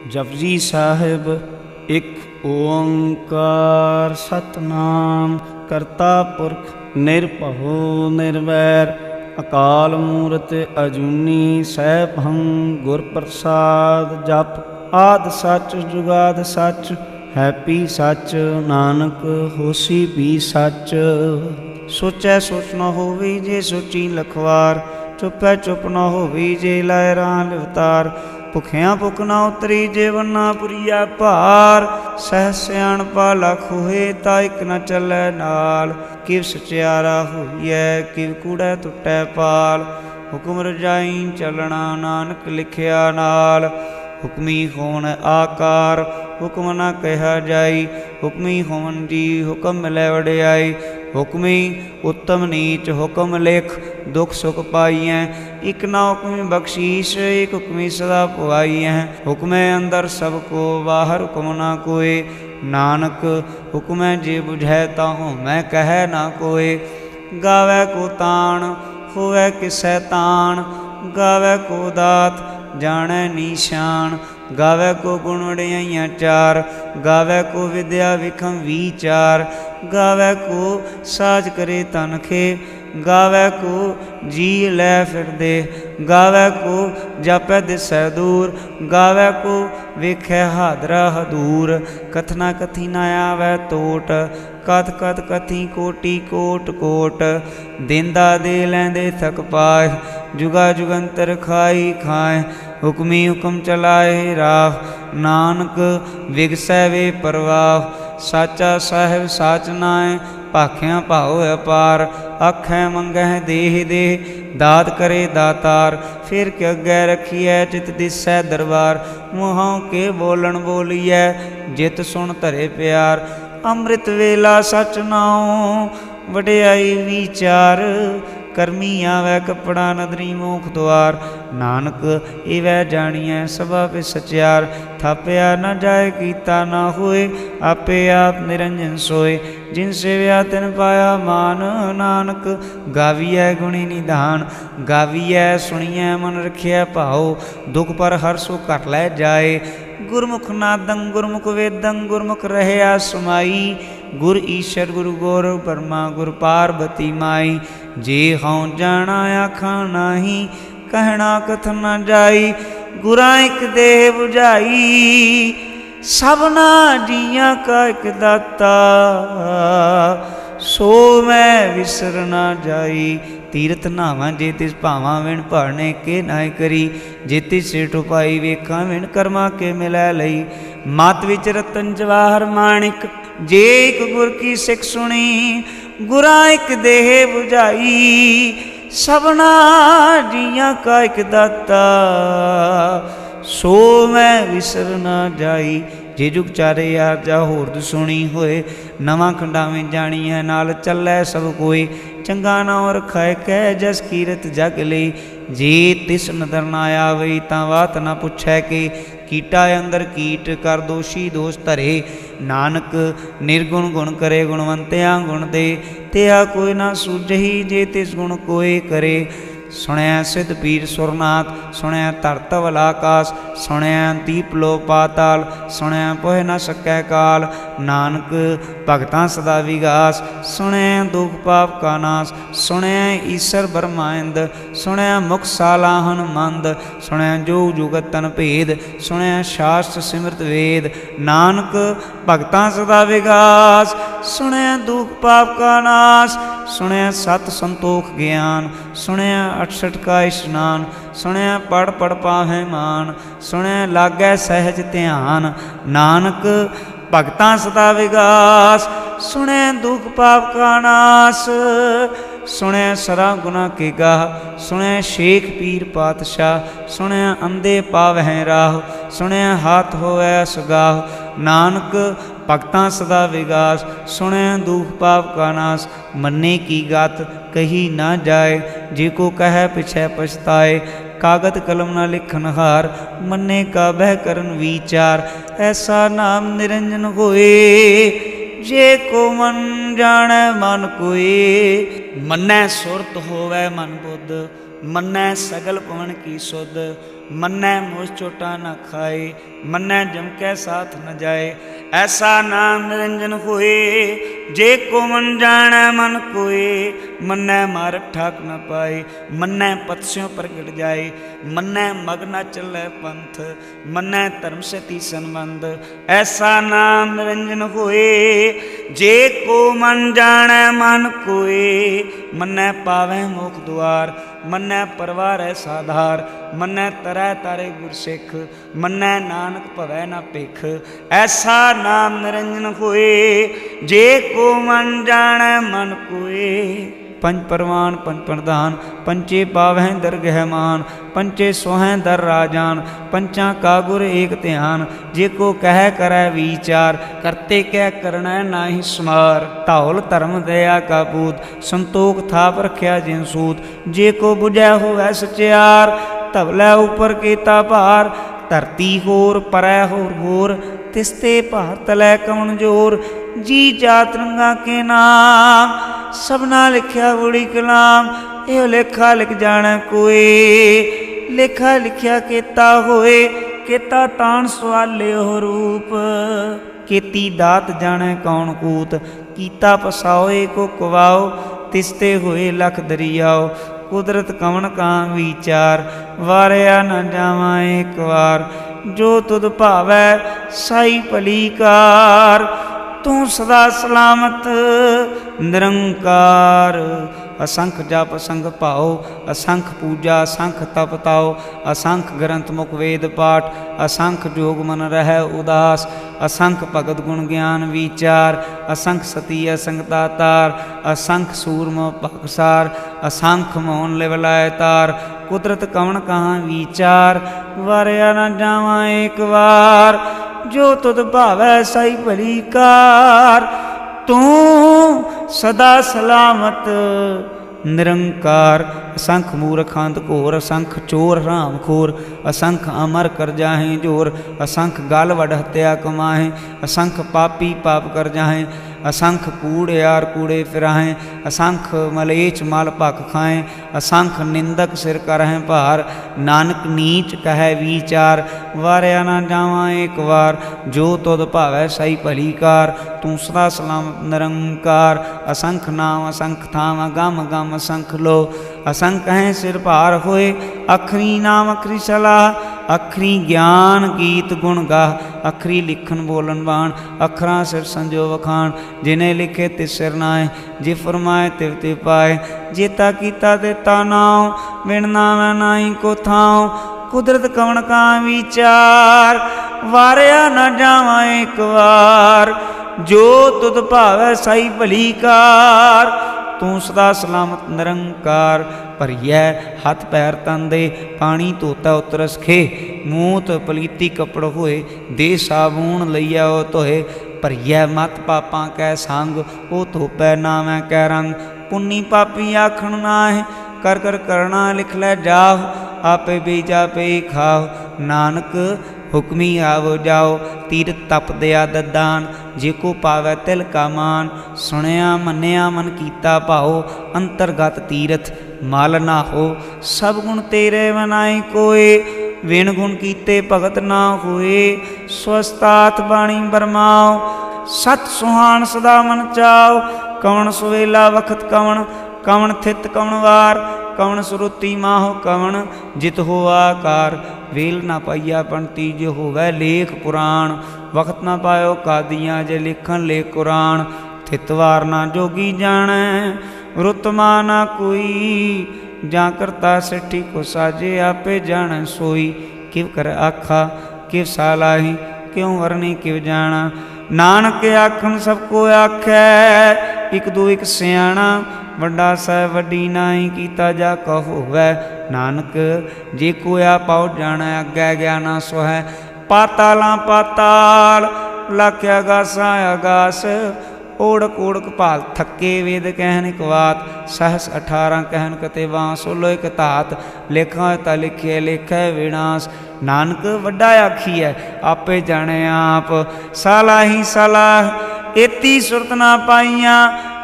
जपजी साहिब एक ओंकार सतनाम करता पुरख निरभउ निर्वैर अकाल मूरत अजूनी सैभं गुर प्रसाद जप आद सच जुगाद सच हैपी सच नानक होसी भी सच। सोचै सोच न होवी जे सोची लखवार चुपै चुप न होवी जे लाए राह लिवतार भुखियां भुख न उतरी जे वन्ना पुरिया भार सह सियाणपा लख होए ता इक न चलै नाल किव सचियारा होइए किव कूड़ै टुटै पाल हुक्म रजाई चलना नानक लिखिया नाल हुक्मी होवन आकार हुक्म न कहा जाई हुक्मी होवन जी हुक्म मिलै वडियाई हुक्मी उत्तम नीच हुक्म लिख दुख सुख पाइए एक ना हुक्मी बख्शीश एक हुक्मी सदा पुआइए हुक्मे अंदर सबको बाहर हुक्म ना कोय नानक हुक्मै जे बुझै ताहूँ मैं कह ना कोय गावै को ताण होवै किसै ताण गावै को दात जानै निशान गावै को गुण वडियाइयां चार गावै को विद्या विखम विचार गावै को साज करे तनखे गावै को जी लै फिर दे गावै को जापै दिसै दूर गावै को वेखै हादरा हदूर कथना कथी न आवै टोट कथ कथ कथी कोटि कोट कोट देंदा दे लैंदे थक पाए जुगा जुगंतर खाई खाए हुक्मी हुक्म चलाए राह नानक विगसै वे परवाह साचा साहिब साच नाए भाख्यां भाओ अपार आखै मंगह देह देह दात करे दातार फिर के अगै रखिए चित दिसै दरबार मुँहों के बोलन बोलिए जित सुन धरे प्यार अमृत वेला सच नाओ वडियाई विचार करमी आवै कपड़ा नदरी मोख द्वार नानक इवै जानिए सभा पे सचियार थापिया न जाए कीता न होए आपे आप निरंजन सोए जिन सेव्या तिन पाया मान नानक गाविए गुणी निधान गाविए सुनिए मन रखिए भाओ दुख पर हर सो घट लै जाए गुरमुख नादं गुरमुख वेदं गुरमुख रहया समाई गुर ईश्वर गुरु गौर ब्रह्मा गुरु पार्वती माई जे हूँ जाना आखा नाही कहना कथन न जाई गुरा एक देह बुझाई सबना जिया का एक दाता सो मैं विसर न जाई तीरथ नावा जे तिस भावां विण भाने के नाय करी जे तिस सिर टुपाई वेखा विण कर्मा के मिलै लई मत विच रतन जवाहर माणिक जे एक गुर की सिख सुनी गुरा एक देह बुझाई सबना जिया का एक दाता सो मैं विसर न जाई जे जुग चारे यार जा होरद सुनी होए नवा खंडावें जानी है नाल चलै सब कोई चंगा नाम रखाए कह जस कीरत जग ले जे तिस नदर ना आवई तां बात ना पुछै के कीटा अंदर कीट कर दोषी दोष धरे नानक निर्गुण गुण करे गुणवंतिया गुण दे तेहा कोई ना सूझही जे तिस गुण कोई करे सुनया सिद्ध पीर सुरनाथ सुनया धरत वल आकाश सुनया दीप लो पाताल सुनया पोह न सकै काल नानक भगतां सदा विगास सुनया दुख पाप का नाश सुनया ईश्वर ब्रह्मांड सुनया मुख सालाहन मंद सुनया जो जुगत तन भेद सुनया शास्त्र सिमरत वेद नानक भगतां सदा विगास सुनया दुख पाप का नाश सुनया सत संतोख ज्ञान सुनया 68 का स्नान सुनया पढ़ पढ़ पावै मान सुनया लागै सहज ध्यान नानक भगतां सदा विगास सुनया दुख पाप का नाश सुनया सरा गुना के गाह सुनया शेख पीर पातशाह सुनया अंधे पावै राह सुनया हाथ होवै सगाह नानक भगतां सदा विगास सुनया दुख पाप का नाश मन्ने की गात कही ना जाए जे को कह पिछै पछताए कागद कलम न लिखन हार मन्ने का बह करन विचार ऐसा नाम निरंजन होए जे को मन जाने मन कोई मन्नै सुरत होवै मन बुद्ध मन्नै सगल पवन की सुध मन्नै मोह चोटा न खाए, मन्नै जम कै साथ न जाए। ऐसा नाम निरंजन होए, जे को मन जानै मन कोए। मन्नै मार्ग ठाक न पाए, मन्नै पथस्यों प्रगट जाए। मन्नै मग न चलै पंथ, मन्नै धर्म सती संबंध। ऐसा नाम निरंजन होए, जे को मन जानै मन कोए। मन्नै पावै मोख द्वार, मन्नै परवारै साधार। मन्नै तरै तारे गुर सिख, मन्नै नानक भवै न भिख। ऐसा नाम निरंजन होए, जे को मन जानै मन कोए। पंच परवान पंच प्रधान, पंचे पावै दरगह मान। पंचे सोहै दर राजान, पंचा का गुर एक ध्यान। जे को कह करै विचार, करते कै करना नाहि समार। धौल धर्म दया का पूत, संतोख थाप रख्या जिन सूत। जे को बुझै होवै सचियार, धवलै उपर कीता भार। धरती होर परै होर होर, तिसते भार तलै कौन जोर। जी जात रंगा के नाम, सबना लिखिया बड़ी कलाम। यो लेखा लिख जाने कोई, लेखा लिखिया केता होए। केता तान सवाले हो रूप, केती दात जाने कौन कूत। कीता पसाओ को कुवाओ, तिसते होए लख दरियाओ। कुदरत कवन का विचार, वारिया न जावा एक बार। जो तुद भावै साई भली कार, तू सदा सलामत निरंकार। असंख जप असंख भाओ, असंख पूजा असंख तप ताओ। असंख ग्रंथ मुख वेद पाठ, असंख जोग मन रहै उदास। असंख भगत गुण ज्ञान विचार, असंख सती असंख दातार। असंख सूरम भगसार, असंख मोहन लिव लाए तार। कुदरत कवन कहाँ विचार, वारिया न जावा एक बार। जो तुद भावै साई भली कार, तू सदा सलामत निरंकार। असंख मूर्ख अंध घोर, असंख चोर राम खोर। असंख अमर कर जाहें जोर, असंख गाल वड हत्या कमाहें। असंख पापी पाप कर जाहें, असंख कूड़ियार कूड़े फिराहें। असंख मलेच मल भख खाएं, असंख निंदक सिर करहें भार। नानक नीच कह विचार, वारिया न जावा एक बार। जो तुद भावै साई भली कार, तू सदा सलामत निरंकार। असंख नाम असंख थाम, गम गम असंख लो। असंख हैं सिर भार होए, अखरी नाम अखरी सलाह। अखरी ज्ञान गीत गुण गाह, अखरी लिखन बोलन बाण। अखरां सिर संजो वखाण, जिन्हें लिखे तिस सिर नाए। जे फरमाए तिव तिव पाए, जेता कीता देता नाव। बिन नावै नाई को थाव, कुदरत कवन का विचार। वारिया न जावा एक बार, जो तुद भावै साई भली कार। तू सदा सलामत निरंकार। भरियै हथ पैर तन दे, पानी धोता उतरस खे। मूत पलीती कपड़ होए, दे साबून लईया ओ धोए। भरियै मत पापां कै संग, ओ धोपै नावै कै रंग। पुन्नी पापी आखण नाहे, कर कर करना लिख लै जाओ। आपे बीजा पे खाओ, नानक हुक्मी आवो जाओ। तीरथ तप दया ददान, जे को पावै तिल का मान। सुनिया मन्निया मन कीता भाओ, अंतरगत तीरथ मल ना हो। सब गुण तेरे मनाई कोय, विण गुण कीते भगत ना होए। स्वस्तात बाणी बरमाओ, सत सुहान सदा मन चाओ। कवन सुवेला वखत कवन, कवन थित कवन वार। कवन सुरुति माहो कवन, जित हो आकार। वेल ना पाइया पंती, जे होवै लेख पुराण। वक्त ना पायो कादियाँ, जे लिखन ले कुरान। थितवार ना जोगी जानै, रुतमा ना कोई। जा करता सिठी को साजे, आपे जानै सोई। किव कर आखा किव सालाही, क्यों वरनी किव जाना। नानक आखन सबको आखै, एक दो एक सियाणा। वड्डा साहिब वड्डी नाई, कीता जा कहो वै। नानक जे कोया पाओ जाना, अग्गै ज्ञाना सो है। पातालां पाताल, लाख्या गासा आगास। ओढ़क ओढ़क भाल थके, वेद कहन एक बात। सहस 18 कहन कते बांस, सोलो एक तात। लेखा ता लिखे लेखै विनाश। नानक वड्डा आखिए, आपे जाने आप। सालाही सलाह, एती सुरत ना पाइयां।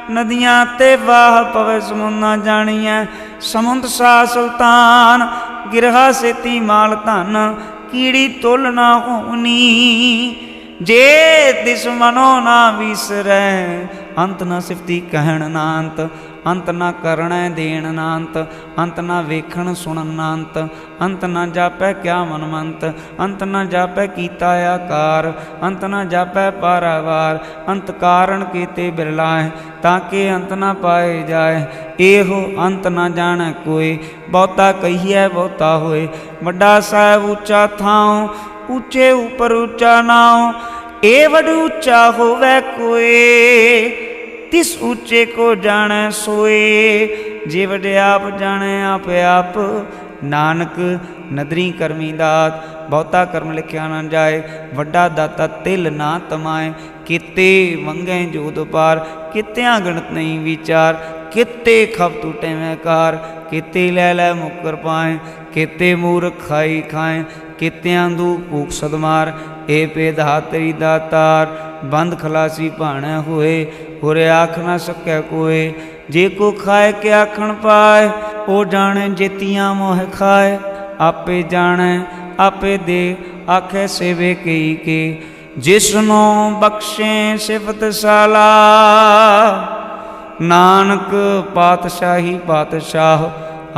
नदियाँ ते वाह पवे समुंद ना जानिया। समुंद शाह सुल्तान, गिरहा सेती माल धन कीड़ी तुल ना होनी। जे तिस मनो ना विसरै अंत न सिफती कहण ना अंत। अंत न करण देण ना अंत। अंत न वेखण सुणन ना अंत। अंत न जापै क्या मनमंत। अंत न जापै कीता आकार। अंत न जापै पारावार। अंत कारण केते बिरलाए ताके अंत न पाए जाए। एहो अंत न जाने कोई बहुता कहिए बहुता होए। वड्डा साहिब ऊँचा थाओ ऊँचे ऊपर ऊँचा नाओ। ए वड ऊँचा होवै कोई तिस ऊँचे को जाने सोए। जे वडे आप जाने आप आप नानक नदरी करमी दात। बहुता कर्म लिखिया न जाए वड्डा दाता तिल ना तमाए। किते वंगे जोत पार कित्या गणत नहीं विचार। किते खप टूटे में कार किते लै लै मुकर पाए। किते मूर्ख खाई खाए कित्या दू भूख सदमार। ए पे धातरी दातार बंद खलासी भाणे होए। होरे आख न सकै कोय जे को खाए के आखण पाए। ओ जाने जेतियां मोह खाए आपे जाने आपे दे आखे सेवे कई के। जिसनो बख्शे सिफत साला नानक पातशाही पातशाह।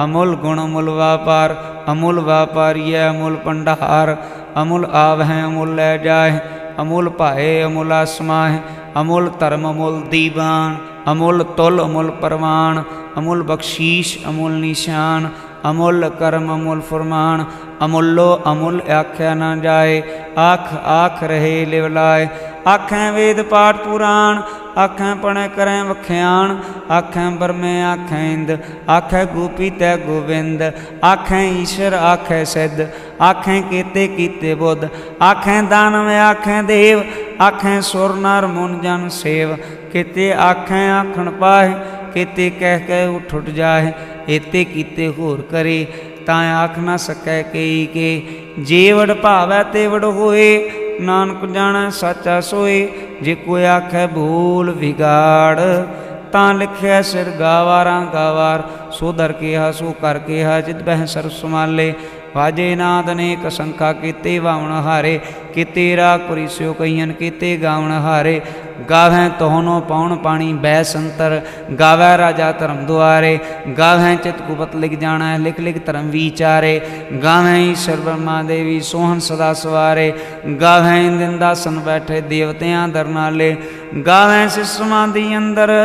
अमुल गुण अमुल व्यापार अमुल व्यापारी अमुल भंडार। अमुल आवह अमुल लै जाए अमुल भाए अमुल आसमाह। अमुल धर्म अमुल दीवान अमुल तुल अमुल परवान। अमुल बख्शीश अमुल निशान अमुल कर्म अमुल फरमान। अमुलो अमुल आख्या न जाए आख आख रहे लिवलाए। आखें वेद पाठ पुराण आखें पढ़े करें वख्याण। आखें बरमे आखें इंद आखें गोपी तै गोविंद। आखें ईश्वर आखें सिद्ध आखें केते कीते बुद्ध। आखें दानव आखें देव आखें सुर नर मुन जन सेव। केते आखें आखण पाए केते कह कह उठ उठ जाए। एते कीते होर करे तां आख न सकै कई के। जे वड भावै ते वड होए नानक जाने साचा सोए। जे कोई आखै भूल विगाड़ तां लिखिया सिर गावारां गावार। सो दर केहा सो कर केहा जित बह सर्व संभाले। वाजे नाद अनेक संखा केते वावण हारे। केते राग परिस्यो कहियन केते गावण हारे। गावैं तोहनो पौन पानी बै संतर। गावै राजा धर्म दुआरे। गावैं चित कुपत लिख जाना लिख लिख धर्म विचारे। गावैं ईश्वर ब्रह्मा देवी सोहन सदा सवारे। गावैं इंदासन बैठे देवतियां दर नाले। गावैं सिस समाधि अंदर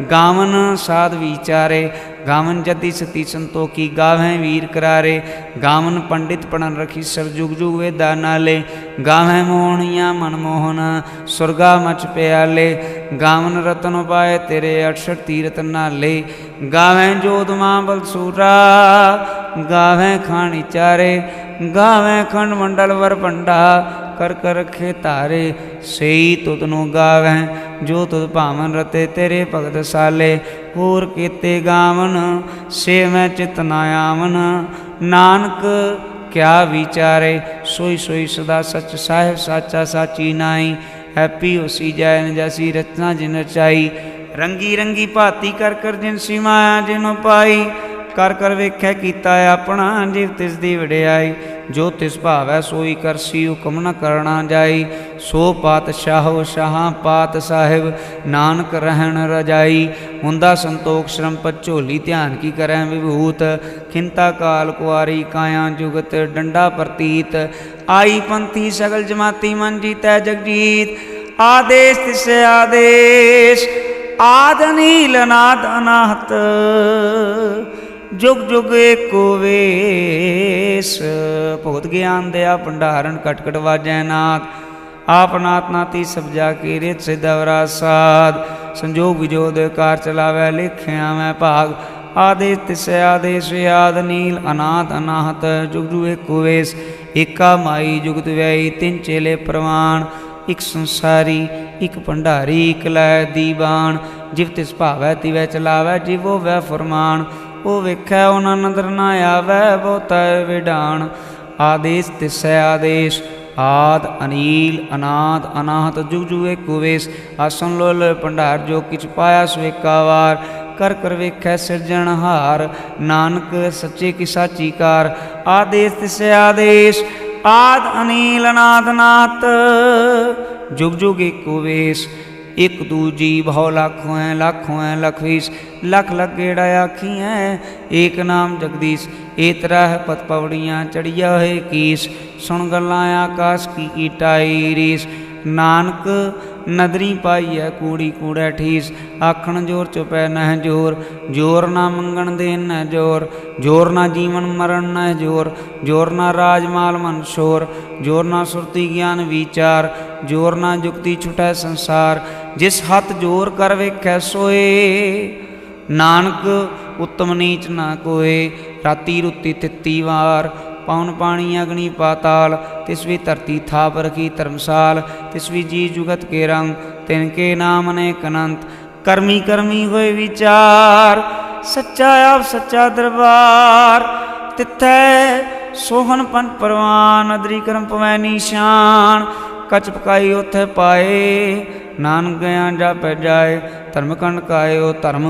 गावन साध विचारे। गावन जति सती संतोखी गावैं वीर करारे। गावन पंडित पढ़न रखी सर जुग जुग वेदा नाले। गावैं मोहनिया मनमोहन सुरगा मच प्याले। गावन रतन पाए तेरे 68 तीरथ नाले। गावैं जोध मां बलसूरा गावैं खानी चारे। गावैं खंड मंडल वर पंडा कर कर रखे तारे। सही तुदनु गावैं जो तुद भावन रते तेरे भगत साले। होर केते गावन से मैं चित ना आवन। नानक क्या विचारे सोई सोई सदा सच साहिब साचा साची नाई। हैप्पी होसी जय न जैसी रचना जिन रचाई। रंगी रंगी भाती कर कर जिन सी माया जिन पाई। कर कर वेख्या कीता अपना जिव तिस दी वडियाई। जो तिस भावै सोई करसी हुकम न करना जाई। सो पातशाहो शाहां पात साहिब नानक रहन रजाई। हुंदा संतोख श्रम पत झोली ध्यान की करै विभूत। खिंता काल कुआरी काया जुगत डंडा प्रतीत। आई पंथी सगल जमाती मन जीतै जगजीत। आदेश तिसे आदेश आद नील नाद अनाहत। जुग जुग एको वेश भुगत ज्ञान दया भंडारण कट कट वाजै नाथ। आप नाथ नाती सब जाके रेत से दवरा साध। संजोग विजोद कार चलावै लेख्या मैं भाग। आदेश तिसै आदेश आद नील अनाथ अनाहत। जुग जुग एको वेश एका माई जुगत व्याई। तिन चेले प्रवान एक संसारी एक भंडारी एक लै दीवान। जिव तिस भावै तिवै चलावै जिवो वै फरमान। ओ वेखै उना नदर ना आवै बहुता विडान। आदेश तिसै आदेश आद अनील अनाद अनाहत। जुग जुग एको वेश आसन लोल भंडार जो किछ पाया सो एका वार। कर कर वेखै सिरजनहार। नानक सच्चे की साची कार, आदेश तिसै आदेश, आद अनील अनाद नाथ, जुग जुग एको वेश। एक दूजी भौ लाखों है, लाखों है लख बीस, लख लख गेड़ा आखी है, एक नाम जगदीश। ए तरह पत पवड़ियाँ चढ़िया है कीस, सुन गल्लां आकाश की टाई रीस। नानक नदरी पाई है कूड़ी कूड़ै ठीस, आखण जोर चुपै नह जोर, जोर ना मंगण देन न जोर, जोर ना जीवन मरण न जोर, जोर ना राजमाल मन शोर, जोर ना सुरती ज्ञान विचार, जोर ना जुक्ति छुटै संसार। जिस हथ जोर कर वेखै सोए, नानक उत्तम नीच ना कोय। राती रुती तित्ती वार, पवन पानी अग्नि पाताल, तिसवी धरती थाप रखी धर्मसाल। तिसवी जी जुगत के रंग, तिनके नाम अनेक अनंत। कर्मी कर्मी होए विचार, सच्चा आप सच्चा दरबार। तिथै सोहन पंथ परवान, अदरी कर्म पवै निशान। कच पकाई उथ पाए, नानक गया जापै जाए। धर्म खंड कायो धर्म,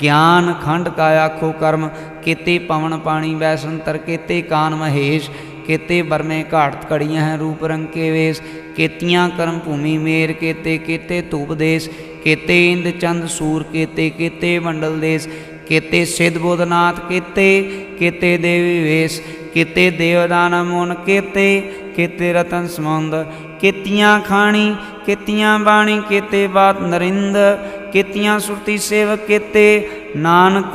ज्ञान खंड का आखो कर्म। केते पवन पानी वैसंतर, केते कान महेश। केते बरमे घाट कड़ियाँ हैं रूप रंग के वेश। केतियाँ कर्म भूमि मेर, केते केते धूप देश। केते इंद चंद सूर, केते केते मंडल देश। केते सिद्ध बोधनाथ, केते केते देवी वेश। केते देवदान मुन, केते केते रतन समुंद। केतियाँ खाणी केतियाँ बाणी, केते बात नरिंद। केतियाँ सुरती सेवक, केते नानक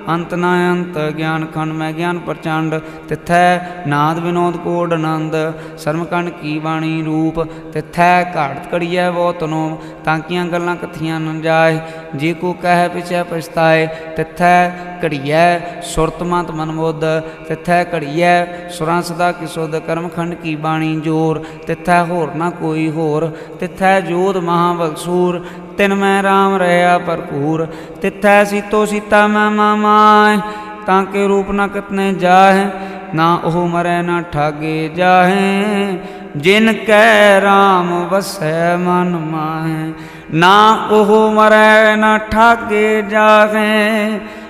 अंत न अंत। ज्ञान खंड में ज्ञान प्रचंड, तिथै नाद विनोद कोड आनंद। सरमकंड की बाणी रूप, तिथै घाट कड़िया बहुत नोम। तांकियाँ गल्लां कथियां न जाए, जे को कह पिछै पछताए। तिथै घड़िया सुरत मत मन बुद्ध, तिथै घड़िया सुरां सदा किसुद। कर्मखंड की बाणी जोर, तिथै होर न कोई होर। तिथै जोध महाबलसूर, तिन मैं राम रहा भरपूर। तिथै सीतो सीता मैं मामाय, ताके रूप न कितने जाहे। ना ओह मरै न ठागे जाहे, जिन कै राम वसै मन माहे। ना ओह मरै न ठागे जाहे,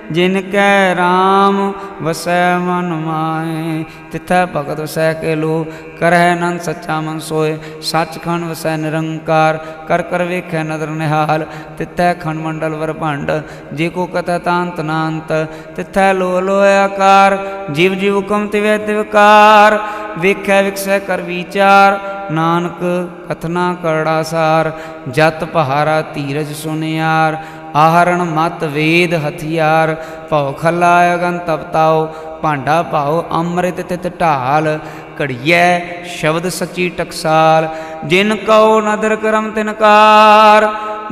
जिन कै राम वसै मन माहे। तिथै भगत वसै के लो, करह नंद सच्चा मन सोए। सचखंड वसै निरंकार, कर कर वेखै नदर निहाल। तिथै खंड मंडल वर भंड, जे को कथै तांत नांत। तिथै लो लो आकार, जीव जीव हुकम तिवै तिवकार। वेखै विकसै कर विचार, नानक कथना करड़ा सार। जत पहारा धीरज सुनियार, आहरण मत वेद हथियार। भौ खला अगन तपताओ, भांडा भाओ अमृत तित ढाल। घड़िया शब्द सच्ची टकसाल, जिन कहो नदर करम तिनकार।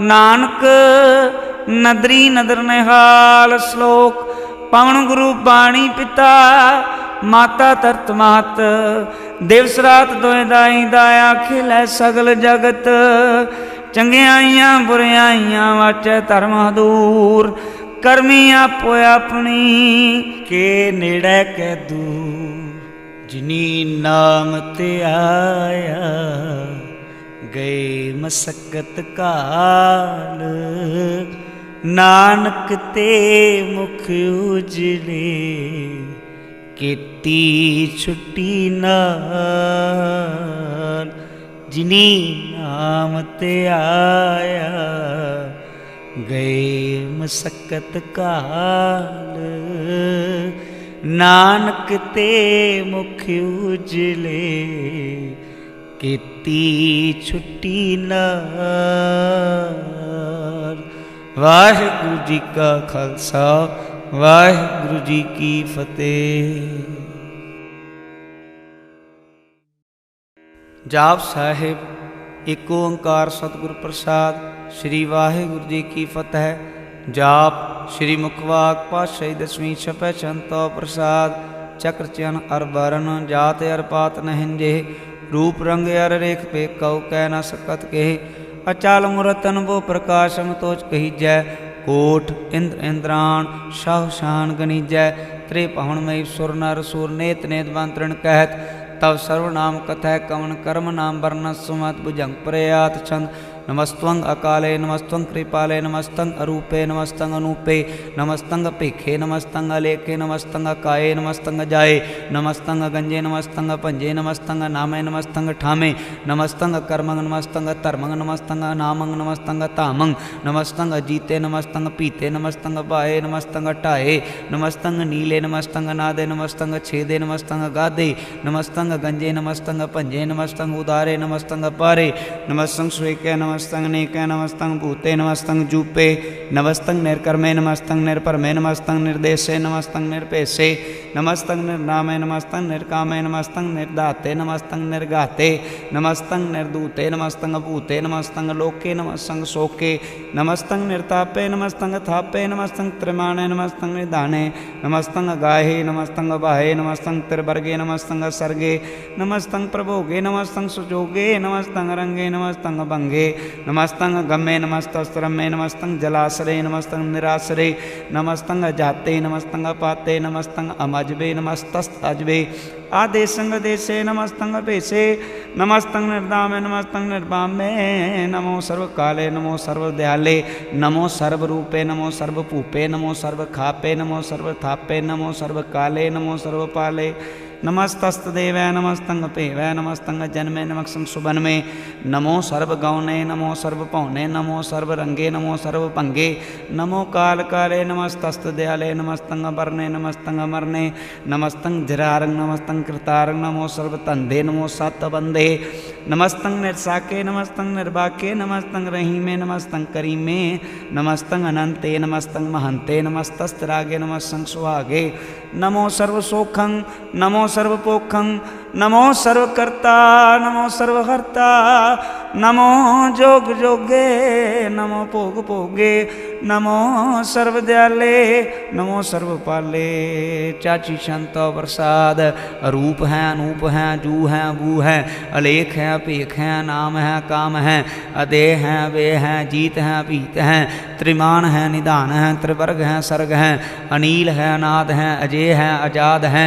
नानक नदरी नदर निहाल। श्लोक पवन गुरु बाणी पिता, माता तरत मात। दिवस रात दोए दाई दाया, खिलै सगल जगत। चंगियाइयां बुरियाइयां वाचै धर्म हदूर। करमी आपो अपनी, के नेड़ै कै दूर। जिनी नाम ते आया, गए मसक्कत काल। नानक ते मुख उजले, केती छुट्टी नाल। जिनी नाम ते आया, गए मसक्कत काल। नानक ते मुख उजले, केती छुट्टी नाल। वाहिगुरु जी का खालसा, वाहिगुरु जी की फतेह। जाप साहिब। एक ओंकार सतगुर प्रसाद। श्री वाहिगुरु जी की फतेह। जाप श्री मुखवाक पातशाही दसवीं छपै छंतो प्रसाद। चक्र चन अर बरन, जात अर पात न हिंजे। रूप रंग अर रेख पे कऊ कह न सकत के। अचाल मूरत अनुभव प्रकाशम तोच कहीजै। कोट इंद्र इंद्राण शाह शान गनीजै। त्रे पवन मई सुर नर सुर, नेत नेत मंत्रण कहत। तब सर्वनाम कथय कवन, कर्म नाम वर्ण सुमत। भुजंग प्रयात छंद, नमस्त्वं अकाले नमस्त्वं कृपाले नमस्तं अरूपे नमस्तं अनूपे नमस्तं अपेखे नमस्तं अलेखे नमस्तं अकाये नमस्तं अजाये नमस्तं अगंजे नमस्तं पंजे नमस्तं नामे नमस्तं ठामे नमस्तं कर्मंग नमस्तं धर्मंग नमस्तं नामंग नमस्तं तामंग नमस्तं अजीते नमस्तं पीते नमस्तं बाहे नमस्तं टाये नमस्तं नीले नमस्तं नादे नमस्तं छेदे नमस्तं गादे नमस्तं गंजे नमस्तं पंजे नमस्तं उदारे नमस्तं पारे नमस्तं स्वेके नमस्तं नेके नमस्तं भूते नमस्तं जूपे नमस्तं निर्कर्मे नमस्तं निर्परमे नमस्तं निर्देशे नमस्तं निर्पेशे नमस्तं निर्नामे नमस्तं निर्कामे नमस्तं निर्दाते नमस्तं निर्गाते नमस्तं निर्दूते नमस्तं भूते नमस्तं लोके नमस्तं शोके नमस्तं निर्तापे नमस्तं थापे नमस्तं त्रिमाणे नमस्तं निदाने नमस्तं गाहे नमस्तं बाहे नमस्तं त्रिवर्गे नमस्तं सर्गे नमस्तं प्रभोगे नमस्तं सुजोगे नमस्तं रंगे नमस्तं भंगे नमस्तं गम्मे नमस्तस्त्रमे नमस्तं जलाश्रय नमस्तं निराश्रय नमस्तं जाते नमस्तं पाते नमस्तं अमजबे नमस्तस्त अजबे आदेशंग देशे नमस्तं पेशे नमस्तं निर्दामे नमस्तं निर्वामे नमो सर्वकाले नमो सर्वदयाले नमो सर्वरूपे नमो सर्वपूपे नमो सर्वखापे नमो सर्वथापे नमो सर्वकाले नमो सर्वपाले नमस्तस्तदेव नमस्तं पेव नमस्तं जन्मे नमस्तं सुबन्मे नमो सर्वगौने नमो सर्वपौने नमो सर्वरंगे नमो सर्वपंगे नमो काल काले नमस्तस्तदयाले नमस्तं वर्णे नमस्तं अमरने नमस्तं जरारंग नमस्तं कृतारंग नमो सर्वतंधे नमो सतबंधे नमस्तं निर्साके नमस्तं निर्वाके नमस्तं रहीमे नमस्तं करीमे नमस्तं अनंते नमस्तं महंते नमस्तस्तरागे नमस्तं सुहागे नमो सर्वसोखं नमो सर्वपोखं नमो सर्वकर्ता नमो सर्वहर्ता नमो जोग जोगे नमो भोग भोगे नमो सर्वदयाले नमो सर्वपाले चाची शांत प्रसाद रूप है अनूप है जू है बू है अलेख है पेख है नाम है काम है अदेह है वे हैं जीत है पीत है त्रिमान है निदान है त्रिवर्ग है सर्ग है अनील है अनाद है अजय है आजाद है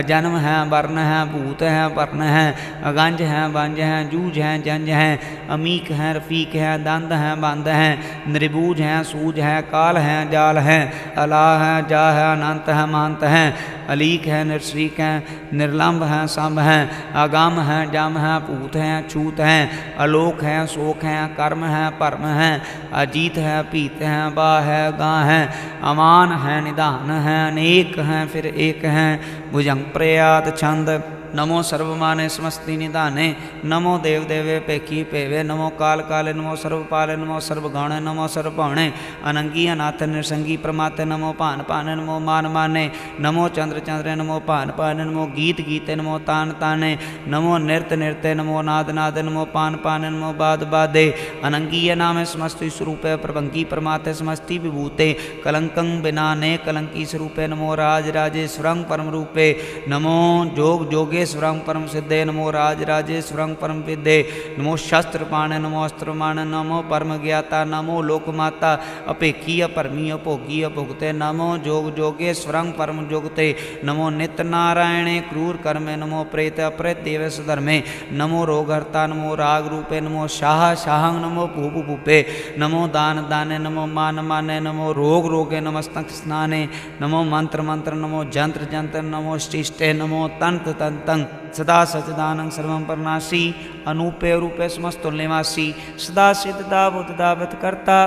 अजन्म है वर्ण है भूत है वर्ण है अगंज है बंज है जूझ है जंज है अमीक है रफीक है दंद है बंद है निर्बूझ है सूझ है काल है जाल है अला है जा है अनंत है महंत है अलीक है निर्श्रीक है निर्लंब है संभ है आगम है जम है पूत है छूत है अलोक है शोक है कर्म है परम है अजीत है पीत है बा है गा है अमान है निदान है अनेक है फिर एक है भुजंग प्रयात छंद नमो सर्वमाने समस्ति निदाने नमो देव देवे पेखी पेवे नमो काल काले नमो सर्वपाले नमो सर्वगौणे नमो सर्वपौणे अनंगी अनाथ निसंगी प्रमाते नमो पान पाने नमो मान माने नमो चंद्र चंद्रे नमो पान पाने नमो गीत गीते नमो तान ताने नमो नृत्य नृत्य नमो नाद नादे नमो पान पाने नमो बाद बादे अनंगी नामे समस्ति स्वरूपे प्रभंगी प्रमाते समस्ति विभूते कलंकं बिनाने कलंकी स्वरूपे नमो राज राजेश्वरं परम रूपे नमो जोग जोगे स्वरं परम सिद्धे नमो राज राजेश्वरं परम विद्ये नमो शस्त्र पाण नमो अस्त्र मान नमो परम ज्ञाता नमो लोकमाता अपेखी अपरमी अभोगी अभुगते नमो जोग जोगेश्वरं परम जोगते नमो नित्य नारायणे क्रूर कर्मे नमो प्रेत अप्रेत देवस धर्मे नमो रोगहर्ता नमो राग रूपे नमो शाह शाहं नमो भूप भूपे नमो दान दाने नमो मान माने नमो रोग रोगे नमस्तक स्नाने नमो मंत्र मंत्र नमो जंत्र जंत्र नमो शिष्टे नमो तंत्र तंत्र सदा सचिदानं सर्वं परनाशी अनूपे रूपे समस्तुल्यवासी सदा सिद्धदा बुद्धदावत करता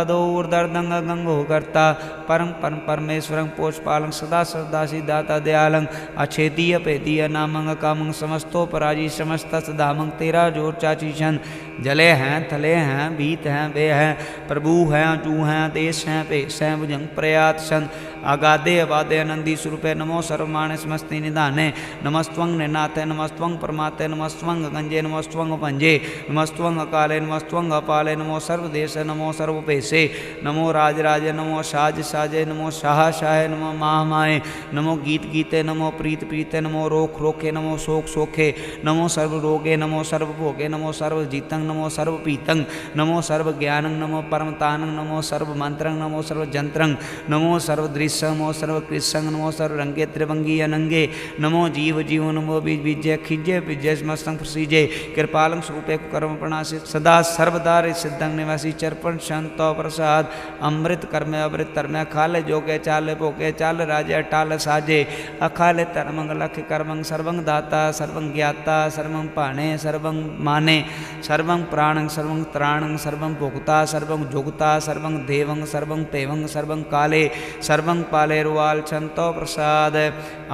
अदोर्दर्दंग गंगो करता परम परम परमेश्वरं पोषपालं सदा सदासी दाता दयालं अछेदीय पेदीय नामंग कामंग समस्तो पराजी समस्त सदामंग तेरा जोर चाची छंद जले हैं थले हैं बीत हैं वे हैं प्रभु हैं जू हैं देश हैं पेश हैं भुजंग प्रयात छंद आगादे अबादे आनंदी स्वरूपे नमो सर्वमाने समस्ति निदाने नमस्त्वं निनाथे नमस्त्वं परमाते नमस्त्वं गंजे नमस्त्वं पंजे नमस्त्वं अकाले नमस्त्वं अपाले नमो सर्वदेशे नमो सर्वपेशे नमो राज राजे नमो साज साजे नमो शाह शाहे नमो महामाए नमो गीत गीते नमो प्रीत प्रीते नमो रोख रोखे नमो शोक शोखे नमो सर्व रोगे नमो सर्व भोगे नमो सर्व जीतं नमो सर्व पीतं नमो सर्व ज्ञानं नमो परमतानं नमो सर्व मंत्रं नमो सर्व जंत्रं नमो सर्व दृश्य नमो सर्व कृष्ण नमो सर्व रंगे त्रिभंगी अनंगे नमो जीव जीव नमो बीज बीजे खीजे बीजे समस्तंग प्रसीजे कृपालंग स्वरूपे कर्म प्रणासी सदा सर्वदार सिद्धंग निवासी चरपण शांतो प्रसाद अमृत कर्म अमृत धर्म खाले जोगे चाले भोगे चाल राजे टाल साजे अखाले धर्मंग लख कर्मंग सर्वंग दाता सर्वं ज्ञाता सर्वं पाणे सर्वं माने सर्वं प्राणं सर्वं त्राणं सर्वं भोक्ता सर्वं जोगता सर्वं देवं सर्वं पेवं सर्वं काले सर्वं पाले रुवाल छंतो प्रसाद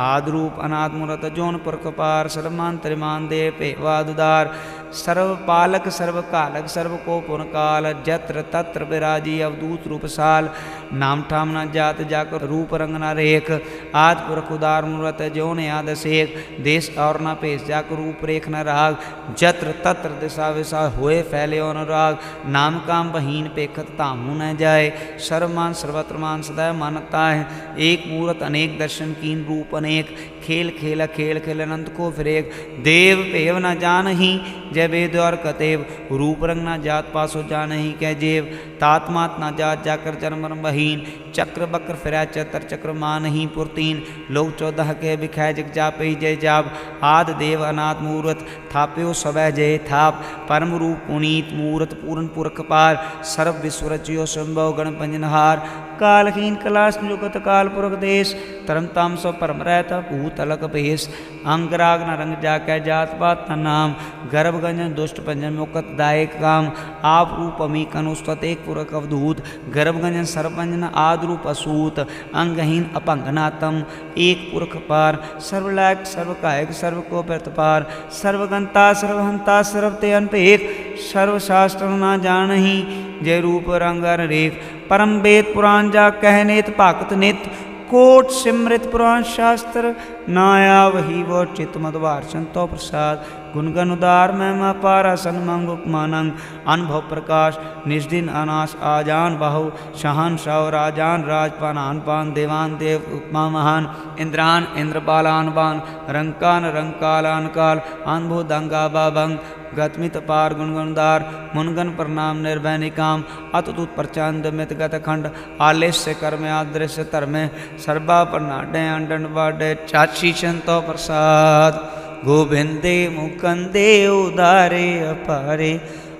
आद्रूप अनाथ मूरत जोन पुरखपार सर्वमान त्रिमान दे पेवादुदार सर्व पालक सर्व कालक सर्व को पुन काल जत्र तत्र विराजी अवधूत रूपसाल नाम ठाम न जात जाकर रूप रंग न रेख आद पुरख उदार मूरत ज्योन याद सेख देश और न पेश जाकर रूप रेख न राग जत्र तत्र दिशा विशा हुए फैले अनुराग नाम काम बहीन पेखत तामू न जाए सर्वमान सर्वत्रमान सदैव मानता है एक मूरत अनेक दर्शन कीन रूप अनेक खेल खेला खेल खेल अनंत को फिरेक देव पेव न जान ही जय वेद और कतेव रूप रंग ना जात पासो जान ही कह जेव तात्मात ना जात जाकर जन्म बहीन चक्र बक्र फिरा चतर चक्र मान ही पुरतीन लोग 14 के बिखाय जग जाप ही जय जाप आद देव अनाथ मूरत थाप्यो सवै जय थाप परम रूप पुनीत मूरत पूर्ण पुरख पार सर्व विश्व रचियो संभव गण पंजनहार कालहीन कलाश जुगत काल पुरख देश तरम ताम सो परम रहता भूत अलग भेष अंगराग न रंग जाकै जात पात न नाम गर्भ गंजन दुष्ट पंजन मुकत दायक काम आप रूप अमी कनुस्तत एक पुरख अवधूत गर्भ गंजन सर्वपंजन आद रूप असूत अंगहीन अपंगनातम एक पुरख पार सर्वलायक सर्वकायक सर्व को प्रतपार सर्वगंता सर्वहंता सर्वते अनपेख सर्वशास्त्र न जानही जय रूप रंग रेख परम वेद पुराण जा कहनेत पाकत नित कोट सिमृत पुराण शास्त्र नाया वही वो चित मधवार संतो प्रसाद गुणगन उदार महिमा पारा सन्मंग उपमानंग अनुभव प्रकाश निष्दिन अनाश आजान बाहु शहान शाह राजान राजपान पान देवान देव उपमा महान इंद्रान इंद्रपालान बान रंकान रंकालान काल अनुभव दंगा बाबंग गतमित पार गुणगुणदार मुनगन प्रणाम निर्भय निकाम अतुत प्रचंड मित गत खंड आलेस्य कर्म आदृश्य धर्म सर्वा प्रनाडे अंडन वाडे चाची संतो प्रसाद गोविंदे मुकंदे उदारे अपारे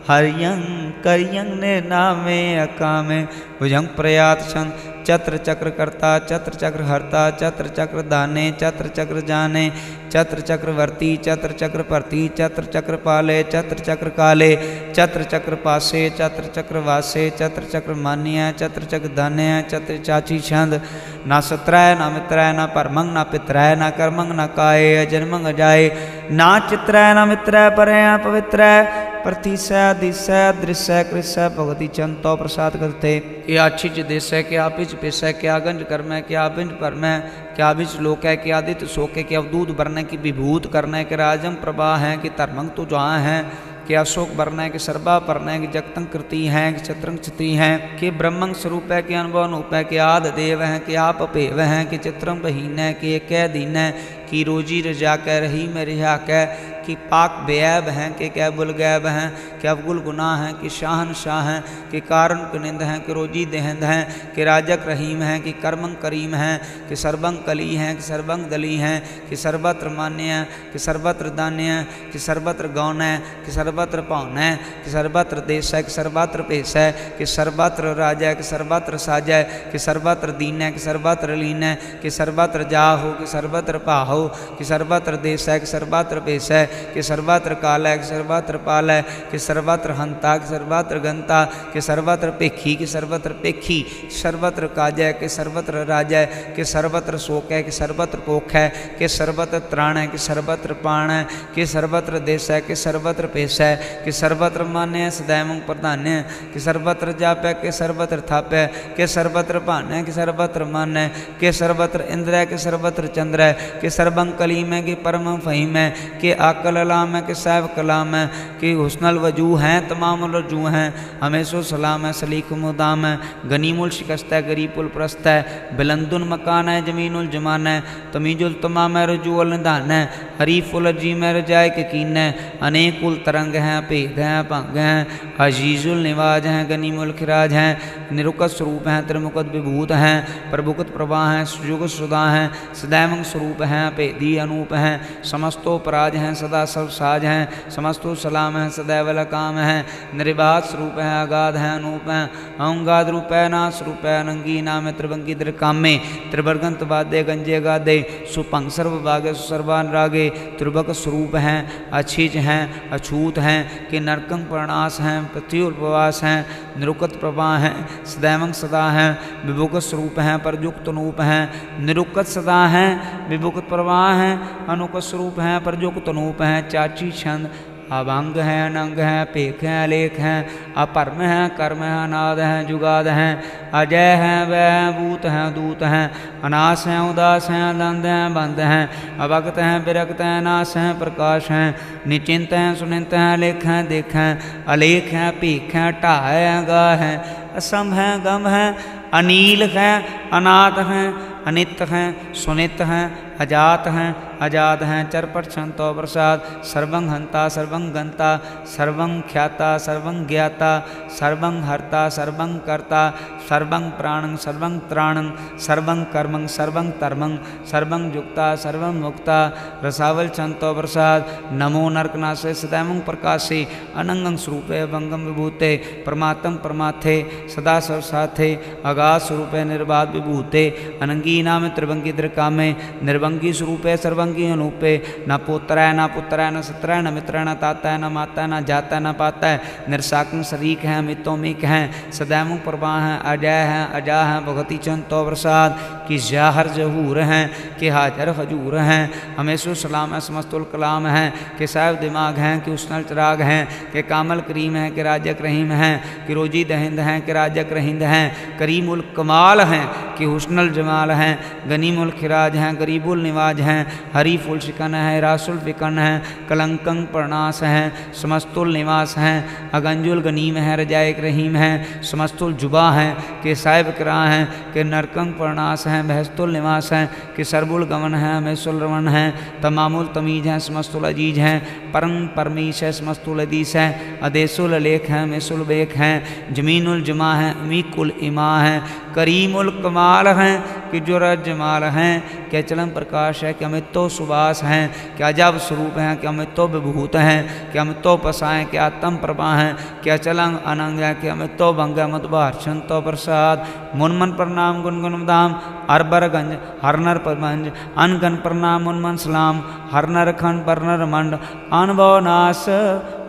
हरियं करियं ने नामे अकामे भुजंग प्रयात सन चत्र चक्र कर्ता चत्र चक्र हरता चत्र चक्र दाने चत्र चक्र जाने चत्र चक्र वर्ती चत्र चक्र परती चत्र चक्र पाले चत्र चक्र काले चत्र चक्र पासे चत्र चक्र वासे चत्र चक्र मान्य चत्र चक्र धान्य चत्र चाची छंद ना सत्राय ना मित्राय ना परमंग ना पित्राय ना कर्मंग ना काय अजन्मंग अजाय ना चित्राय ना मित्राय परय पवित्राय प्रतिशय दिशय दृश्य कृष्य भगवती चंतो प्रसाद करते क्या अच्छी देश है क्या पिच पेश है क्या गंज कर्म है क्या बिंज परम है क्या बिच लोक है क्या आदित्य शोक है क्या अवधूत वर्ण की विभूत करना है कि राजम प्रभा है कि धर्मंग तो जहाँ है कि अशोक वर्ण है कि सर्वा पर्ण है कि जगतंग कृति है कि चत्रंग चित्री हैं कि ब्रह्मंग स्वरूप है कि अनुभव अनूप है कि आद देव हैं कि आप अपेव हैं कि चित्रंग बहीन है कि कह दीन है कि रोजी रजा कह रही में रिहा कह कि पाक बेऐब हैं कि क्या बुल गैब हैं कि अवगुल गुनाह हैं कि शाहन शाह हैं कि कारण कुनिंद हैं कि रोजी देहंद हैं कि राजक रहीम हैं कि कर्मंग करीम हैं कि सर्वंग कली हैं कि सर्वंग दली हैं कि सर्वत्र मान्य हैं कि सर्वत्र दान्य हैं कि सर्वत्र गौन है कि सर्वत्र पौन है कि सर्वत्र देश है कि सर्वत्र पेश है कि सर्वत्र राजा है कि सर्वत्र साज है कि सर्वत्र दीन है कि सर्वत्र लीन है कि सर्वत्र जा हो कि सर्वत्र पा हो कि सर्वत्र देश है कि सर्वत्र पेश है कि सर्वत्र काल है कि सर्वत्र पाल है कि सर्वत्र हंता कि सर्वत्र गंता कि सर्वत्र पेखी कि सर्वत्र पेखी सर्वत्र काज है कि सर्वत्र राजा है कि सर्वत्र शोक है कि सर्वत्र पोख है कि सर्वत्र त्राण है कि सर्वत्र पाण है कि सर्वत्र देश है कि सर्वत्र पेश है कि सर्वत्र मान्य है सदैव प्रधान्य है कि सर्वत्र जाप है कि सर्वत्र थाप है कि सर्वत्र भान है कि सर्वत्र मान है कि सर्वत्र इंद्र है कि सर्वत्र चंद्र है कि सर्वं कलीम है कि परम फहीम है कि आका कलाम है कि साहब कलाम है कि हुस्नल वजू हैं तमाम रजू हैं हमेशो सलाम है सलीक मुदाम है गनीमुल शिकस्त है गरीबुल प्रस्त है बुलंदुल मकान है जमीनुल जमान है तमीजुल तमाम है रजूल निधान है हरीफुल अजीम है रजाए के कीन है अनेकुल तरंग हैं भेद हैं भंग हैं अजीजुल निवाज हैं गनीमुल खिराज हैं निरुकत स्वरूप हैं त्रिमुकत विभूत हैं प्रभुकत प्रभा हैं सुजुग सुधा हैं सदैवंग स्वरूप हैं भेदी अनूप हैं समस्तो पराज हैं सदा सर्वसाज हैं समस्तो सलाम हैं सदैव लकाम हैं निर्बाध स्वरूप हैं अगाध हैं अनूप हैं अहंगाद रूप है नाश रूप है अनंगी नाम त्रिभंगी त्रिकामे त्रिवर्गंत वाद्य गंजे गादे सुपंग सर्व भागे सुसर्वान रागे त्रिभक स्वरूप हैं अच्छीज हैं अछूत हैं कि नरकंग प्रणास हैं पृथ्वी उपवास हैं निरुकत प्रभा हैं सदैवंग सदा हैं विभुकत स्वरूप हैं परयुक्त अनूप हैं निरुकत सदा हैं विभुकत प्रभा हैं अनुकत स्वरूप हैं परयुक्त अनूप हैं चाची छंद अभंग हैं अनंग हैं पेख हैं अलेख हैं अपरम हैं कर्म हैं अनाद हैं जुगाद हैं अजय हैं वह हैं भूत हैं दूत हैं अनास हैं उदास हैं दंद हैं बंद हैं अभक्त हैं विरक्त हैं नाश हैं प्रकाश हैं निचिंत हैं सुनिंत हैं लेख हैं देख हैं अलेख हैं पीख हैं ढाह हैं गाह हैं असम हैं गम हैं अनील हैं अनाथ हैं अनित हैं सुनित हैं अजात हैं अजात हैं चरपट छंतो प्रसाद सर्वं हंता सर्वं गंता सर्वं ख्याता सर्वं ज्ञाता सर्वं हर्ता सर्वं कर्ता सर्वं प्राणं सर्वं त्राणं सर्वं कर्मं सर्वं धर्मं सर्वं युक्ता सर्वं मुक्ता रसावल छंतो प्रसाद नमो नरकनाशे सदैवं प्रकाशे अनंगं स्वरूपे भंगम विभूते परमात्म परमाथे सदा सर्वसाथे अगाध स्वरूपे निर्बाध विभूते अनंगी नाम त्रिभंगी त्रिकामे निर्भंगी स्वरूपे सर्वंगी अनूपे न पुत्र है न पुत्र है न सत्र है न मित्र है न ताता है न माता है न जाता है न पाता है निरसाकं शरीक हैं मितोमिक हैं सदैव प्रभा हैं अजय हैं अजा हैं भगवती चंतो प्रसाद कि जाहर जहूर हैं कि हाजर हजूर हैं हमेशो सलाम है समस्तुल कलाम हैं कि साहब दिमाग हैं कि उसनल चिराग हैं कि कामल करीम हैं कि राजक रहीम हैं कि रोजी दहिंद हैं कि राजक रहिंद हैं करीमुल कमाल हैं कि हुस्नुल जमाल हैं गनीमुल खिराज हैं गरीबुल निवाज हैं हरीफुल शिकन है रासुल फिकन है कलंकंग प्रणास हैं समस्तुल निवास हैं अगंजुल गनीम है रजायक रहीम हैं समस्तुल जुबा हैं कि साहिब करा हैं कि नरकंग प्रणास हैं बहस्तुल निवास हैं कि सरबुल गमन है मेसुल रमन हैं तमामुल तमीज हैं समस्तुल अजीज हैं परम परमीश है समस्तुल अदीस हैं अदेसुल लेख हैं मेसुल बेख हैं जमीनुल जमा हैं अमीकुल इमा हैं करीमुल कमाल हैं कि जुरज जमाल हैं कि अचलम प्रकाश है कि अमित तो सुबास हैं कि अजब स्वरूप हैं कि अमित तो विभूत हैं कि अमित तो पसाएँ कि आत्म प्रभा हैं कि अचलंग अनंग है कि अमित तो भंग मधुभार छंतो प्रसाद मुनमन प्रणाम गुनगुन धाम अरबरगंज हरनर प्रभंज अनगन प्रणाम मुनमन सलाम हरनर खंड बरनर मंड अनुभव नाश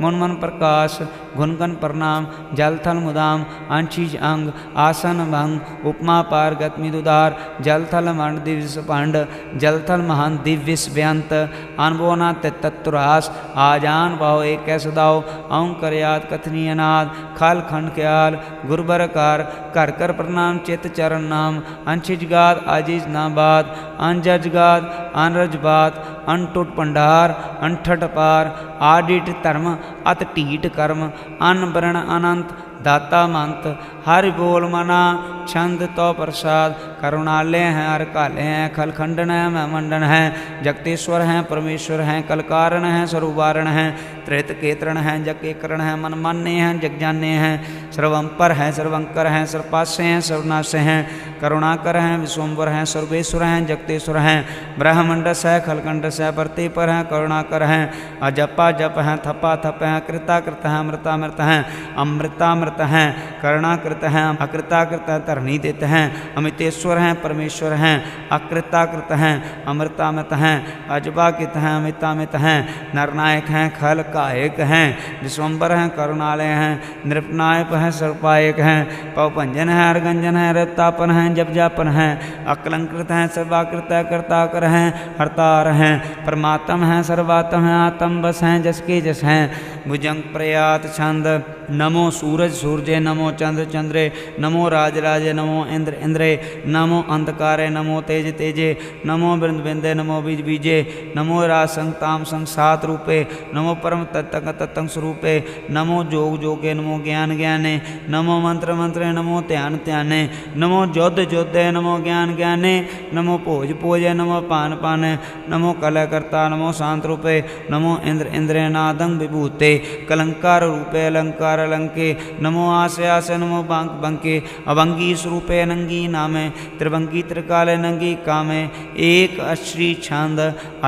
मुनमन प्रकाश गुनगन प्रणाम जलथल मुदाम अंशीज अंग आसन भंग उपमा पार गतमिदुदार जलथल मंड दिव्य पंड जलथल महान दिव्य व्यंत अनबोना तत्तुरास आजान भाव एक कैसे दाओ अंकर याद कथनी अनाद खल खंड ख्याल गुरबरकार कर कर प्रणाम चित चरण नाम अंशिजगाद आजिज नाबाद अनजजगाद अनरजबात अनटुट पंडार अनठट पार आडिट धर्म अत टीट कर्म अन वर्ण अनंत दाता मंत हरि बोल मना छंद तो प्रसाद करुणालय हैं हर काले हैं खल खंडन है महमंडन हैं जगतेश्वर हैं परमेश्वर हैं कलकारण हैं स्वरूपारण हैं त्रित केतरण हैं जग केकरण हैं मन मान्य हैं जग जान्य हैं सर्वंपर हैं सर्वंकर हैं सर्वपास्य हैं सर्वनाश हैं करुणाकर हैं विश्वम्बर हैं सर्वेश्वर हैं जगतेश्वर हैं ब्रह्मंडस है खलकंडस है परते पर हैं करुणाकर हैं अजपा जप हैं थपा थप हैं कृताकृत हैं अमृतामृत हैं अमृतामृत हैं करुणाकृत हैं अकृताकृत हैं धरणी देते हैं अमितेश्वर हैं परमेश्वर हैं अकृताकृत हैं अमृतामृत हैं अजबाकित हैं अमितामित हैं नरनायक हैं खल कायक हैं विश्वम्बर हैं करुणालय हैं नृपनायक हैं सर्पायक हैं पवभंजन है अर्गंजन है रतापन हैं जप जापन हैं अकलंकृत हैं सर्वाकृत है कर्ताकर हैं हरतार हैं परमात्म है सर्वात्म है आत्म बस हैं जस के जस हैं भुजंग प्रयात छंद नमो सूरज सूर्य नमो चंद्र चंद्रे नमो राज राजे नमो इंद्र इंद्रे नमो अंधकारे नमो तेज तेजे नमो बिंद बिंदे नमो बीज बीजे नमो राज संग ताम संग सात रूपे नमो परम तत्तंग तत्तंग स्वरूपे नमो जोग जोगे नमो ज्ञान ज्ञाने नमो मंत्र मंत्रे नमो ध्यान ध्याने नमो जोध जोधे नमो ज्ञान ज्ञाने नमो भोज भोजे नमो पान पाने नमो कलयकर्ता नमो शांत रूपे नमो इंद्र इंद्रे नादंग विभूते कलंकार रूपे अलंकार अलंके नमो आसे आसे नमो बांक बंके अभंगी स्वरूपे अनंगी नामे त्रिभंगी त्रिकाले नंगी कामे एक अश्री छंद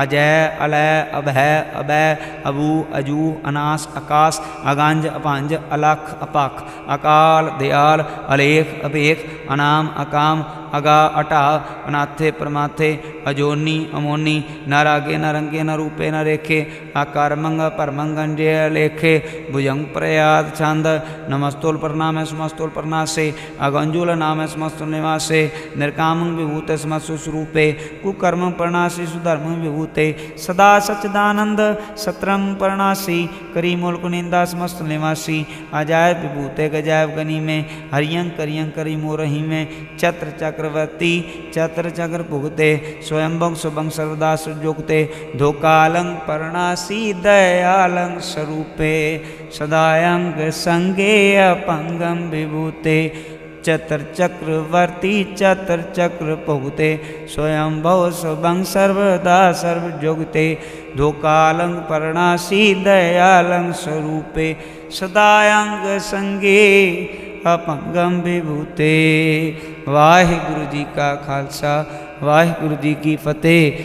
अजय अलय अभय अभय अबू अजू अनास आकाश अगांज अपांज अलख अपख अकाल दयाल अलेख अभेख अनाम अकाम अगा अटा अनाथे परमाथे अजोनी अमोनी न रागे न रंगे न रूपे न रेखे आकार मंग परमंगंजे लेखे भुजंग प्रयाद छंद नमस्तोल प्रणाम समस्तोल प्रणासे अगंजुल नाम समस्तुल निवासे निर्कामं विभूते समस्तु स्वरूपे कुकर्म प्रणासी सुधर्म विभूते सदा सच्चिदानंद सत्रम प्रणासी करी मुल्क निंदा समस्त निवासी अजायब विभूते गजायब गनी में हरियं करियं करी मोरही में चत्र चक्रवर्ती चत्र चक्र भुगते स्वयंभंग स्वभंग सर्वदा सुजुगते धोकालंग प्रणासी दयालंग स्वरूपे सदायंग संगे अपंगम विभूते चतर चक्रवर्ती चतर चक्र भुगते स्वयं भव स्वभंग सर्वदा सर्वजुगते धोकालंग प्रणासी दयालंग स्वरूपे सदायंग संगे अपंगम विभूते। वाहिगुरु जी का खालसा वाहिगुरु जी की फतेह।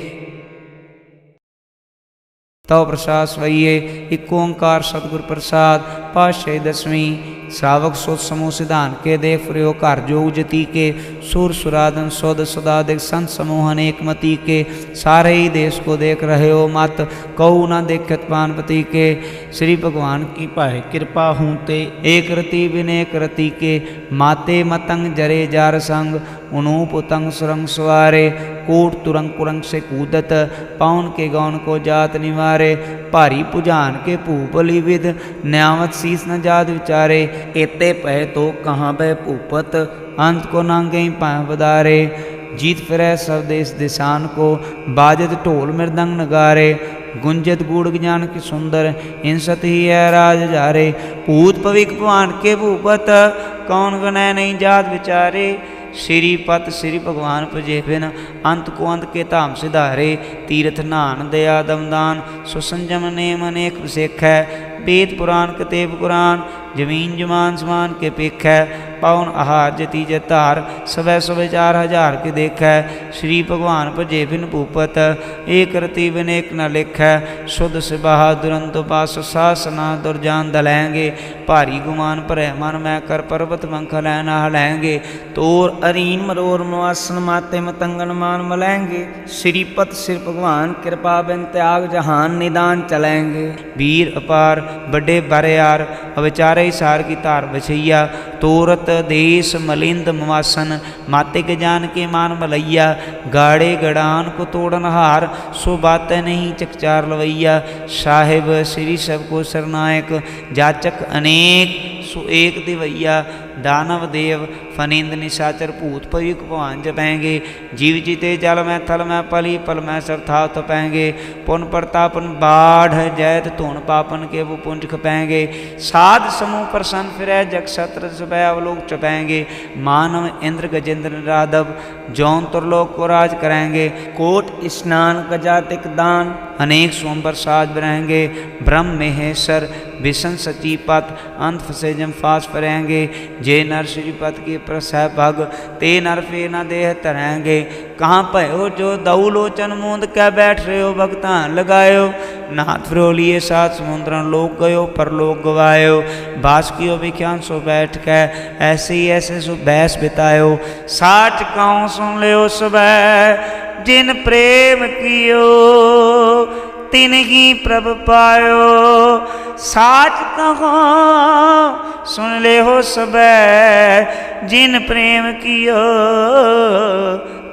तव प्रसाद स्वइये एक ओंकार सतगुर प्रसाद पातशाही दसवीं श्रावक सोच समूह सिद्धांत के देख प्रयोग कार जोग जति के सुर सुरादन सौद सदादिक संत समूह अनेक मति के सारे ही देश को देख रहे हो मत कऊ न देखत पानपति के श्री भगवान की पाए कृपा हूँ ते एक रति विनेक रति के माते मतंग जरे जार संग उनूप उतंग सुरंग सवारे कोट तुरंग कुरंग से कूदत पवन के गौन को जात निवारे भारी पुजान के भूपली विद न्यावत शीस न जात विचारे एते पह तो कहाँ बह भूपत अंत को नांगे पाए बदारे जीत फिरै सब देश दिशान को बाजत ढोल मृदंग नगारे गुंजत गूढ़ ज्ञान की सुंदर इंसत ही है राज जारे भूत पविक भगवान के भूपत कौन गनय नहीं जात विचारे श्रीपत श्री भगवान पजे बिन अंत को अंत के धाम सिधारे तीर्थ नान दया दमदान सुसंजम नेम अनेक विसेख है वेद पुराण कतेब कुरान जमीन जमान समान के पेख है पावन आहार जति जतार सवै सवै 4000 के देख है श्री भगवान भजे बिन भूपत एक रति बिन एक न लिख है शुद्ध सिबाह दुरंत पास सासना दुर्जान दलेंगे भारी गुमान पर मन मैं कर पर्वत मंख लैना हलेंगे तोर अरीन मरोर मवासन माते मतंगन मान मलेंगे श्रीपत श्री भगवान कृपा बिन त्याग जहान निदान चलेंगे वीर अपार बड़े बरियार अविचारे सार की तार बछैया तोरत देश मलिंद मवासन माते के जान के मान मलैया गाड़े गड़ान को तोड़न हार सो बात नहीं चकचार लवैया साहिब श्री सबको सरनायक जाचक अनेक सो एक दिवैया दानव देव फनिंद निशाचर भूत पयुक भगवान जपेंगे जीव जीते जल में थल में पली पल में सब था तपेंगे पुन प्रतापन बाढ़ जैत धुन पापन के वो पुंज खपेंगे साध समूह प्रसन्न फिर जग सत्र सुबह अवलोक चपेंगे मानव इंद्र गजेंद्र राधव जौन तुरलोक को राज करेंगे कोट स्नान गजातिक दान अनेक सोमवर साज बरहेंगे ब्रह्म महेश्वर विष्ण सचीपत अंत फसे जम फास परेंगे जे नर श्रीपत की प्रसह भग ते नर फे न देह तरेंगे कहाँ पयो जो दऊ लोचन मूंद कै बैठ रहे हो भगतान लगायो नाथ फ्रोलिए सात समुद्रन लोक गयो पर लोक गवायो बासकियो विख्यान सो बैठ कै ऐसे ही ऐसे सो बैस बितायो साच कहूँ सुन लियो सुबह जिन प्रेम कियो तिन ही प्रभ पायो साच कहो सुन ले हो सब जिन प्रेम कियो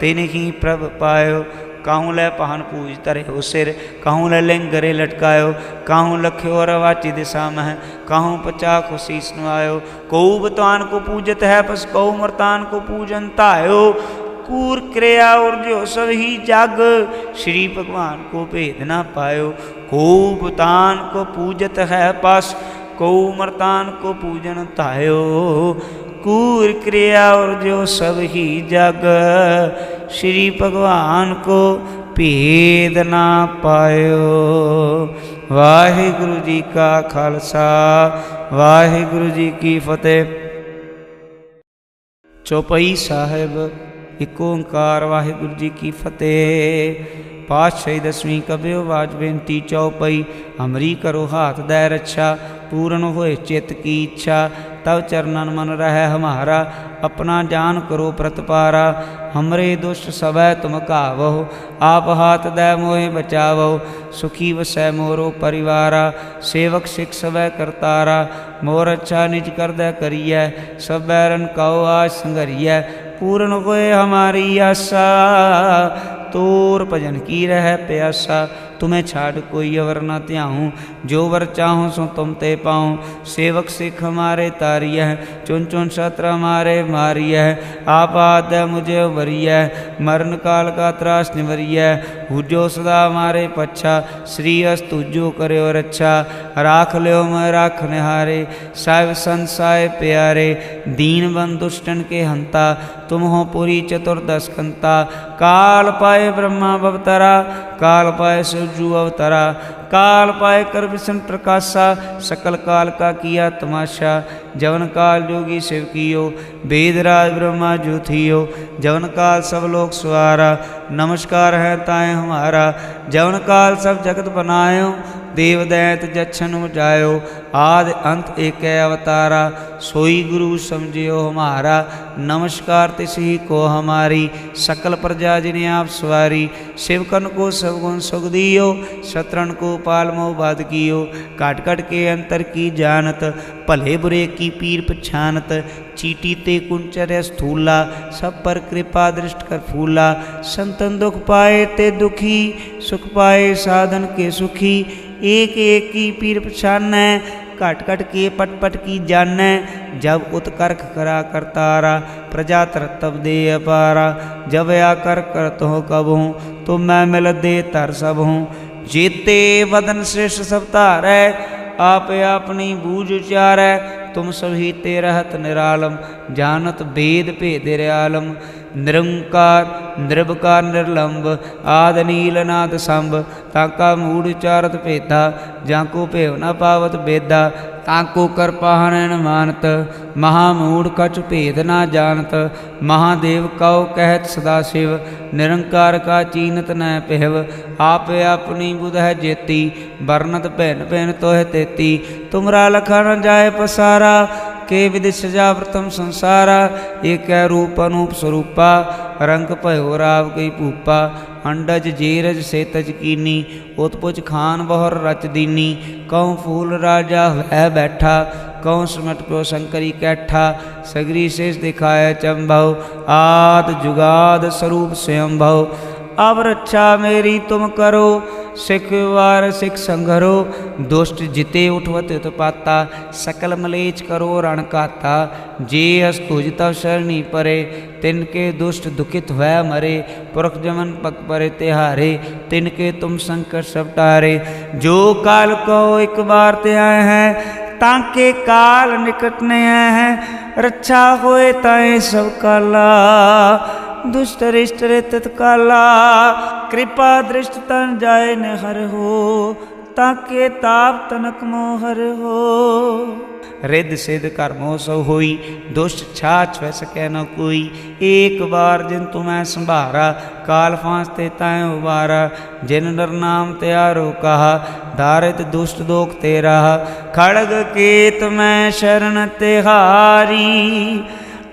तिन ही प्रभ पायो काहूँ लै पहन पूज धरियो सिर, काहूँ लै लिंग गरे लटकायो, काहूँ लख्यो रवाची दिशा मह, काहूँ पचाखो शीस नवायो। कऊ बतवान को पूजत है पस कऊ मर्तान को पूजन तायो। कूर क्रिया और जो सब ही जग, श्री भगवान को भेद ना पायो। कऊ बतवान को पूजत है पस कऊ मर्तान को पूजन तायो। कूर क्रिया और जो सब ही जग, श्री भगवान को भेद ना पायो। वाहिगुरु जी का खालसा, वाहिगुरु जी की फतेह। चौपाई साहिब एक ओंकार वाहिगुरु जी की फतेह। पातशाही दसवीं कबियो बाज बेनती चौपाई। हमरी करो हाथ दै रक्षा, पूर्ण होए चित्त की इच्छा। तब चरणन मन रहे हमारा, अपना जान करो प्रतपारा। हमरे दुष्ट सवै तुम कावो, आप हाथ दै मोहे बचावो। सुखी वसै मोरो परिवारा, सेवक सिख सवै करतारा। मोर अच्छा निज कर दै करियै, सब बैरन कहो आज संघरियै। पूर्ण होए हमारी आशा, तोर भजन की रह प्यासा। तुम्हें छाड़ कोई अवर न त्याहूँ, जो वर चाहूँ सो तुम ते पाऊँ। सेवक सिख हमारे तारिय, चुन चुन शस्त्र हमारे मारिय। आप आद मुझे उभरिय, मरण काल का त्रास निवरिय। हुजो सदा हमारे पच्छा, श्री अस तुझो करो रक्षा। राख ल्यो मैं राख निहारे, साहिब संसाय प्यारे। दीन बन दुष्टन के हंता, तुम हो पुरी चतुर्दश कंता। काल पाए ब्रह्मा भवतरा, काल पाए शिवजू अवतरा। काल पाए कर विष्णु प्रकाशा, सकल काल का किया तमाशा। जवन काल जोगी शिव कियो, वेदराज ब्रह्मा जो थियो। जवन काल सब लोग सवारा, नमस्कार है ताए हमारा। जवन काल सब जगत बनायो, देव दैत जच्छन जायो। आदि अंत एक अवतारा, सोई गुरु समझियो हमारा। नमस्कार तिसी को हमारी, सकल प्रजा जिन्हें आप सवारी। शिवकन को सब गुण सुख दियो, शत्रुन को पाल मोह बाध कियो। काट काट के अंतर की जानत, भले बुरे की पीर पछानत। चीटी ते कुंचर स्थूला, सब पर कृपा दृष्ट कर फूला। संतन दुख पाए ते दुखी, सुख पाए साधन के सुखी। एक एक की पीर पछानै, घट घट के पट पट की जानै। जब उत्कर्ख करा करतारा, प्रजा तरतब दे अपारा। जब आकर करत हो कब हूँ, तो मैं मिल दे तर सब हूँ। जेते वदन श्रेष्ठ सब तारै, आप अपनी बूझ उचारै। तुम सभी ते रहत निरालम, जानत भेद भेद आलम। निरंकार निर्विकार निर्लंब, आद नील नाद संभ। ताका मूढ़ चारत भेदा, जाको भेव न पावत बेदा। ताको कर पाहन न मानत, महामूढ़ कछु भेद न जानत। महादेव कौ कहत सदा शिव, निरंकार का चीनत न पेहव। आप अपनी बुध है जेती, बरनत भैन भैन तोह तेती। तुमरा लखा न जाए पसारा, के विधि सजा प्रथम संसारा। एक रूप अनूप स्वरूपा, रंग भयो राव कई भूपा। अंडज जेरज से तज कीनी, उत्पुज खान बहुर रच दीनी। कौं फूल राजा वह बैठा, कौं सुमट प्यो शंकरी कैठा। सगरी शेष दिखाए चंभव, आद जुगाद स्वरूप स्वयंभव। अब रक्षा मेरी तुम करो, सिख वार सिख संघरो। दुष्ट जिते उठवत उत्पाता, सकल मलेच करो रण काता। जे हस तुझ तव शरणी परे, तिनके दुष्ट दुखित हुआ मरे। पुरख जमन पग परे तिहारे, तिनके तुम संकट सब टारे। जो काल को एक बार ते आए हैं, ताके काल निकट ने आए हैं। रक्षा होए ताए सब काला, दुष्ट रिष्ट रे तत्काला। कृपा दृष्ट तन जाए न हर हो, ताके ताप तनक मोहर हो। रिद सिद्ध कर्मो सो होई, दुष्ट छाछ वह सकै न कोई। एक बार जिन तुम्हें संभारा, काल फांसते ताए उबारा। जिन नर नाम त्यारो कहा, धारित दुष्ट दोख तेरा। खड़ग केत में शरण तिहारी,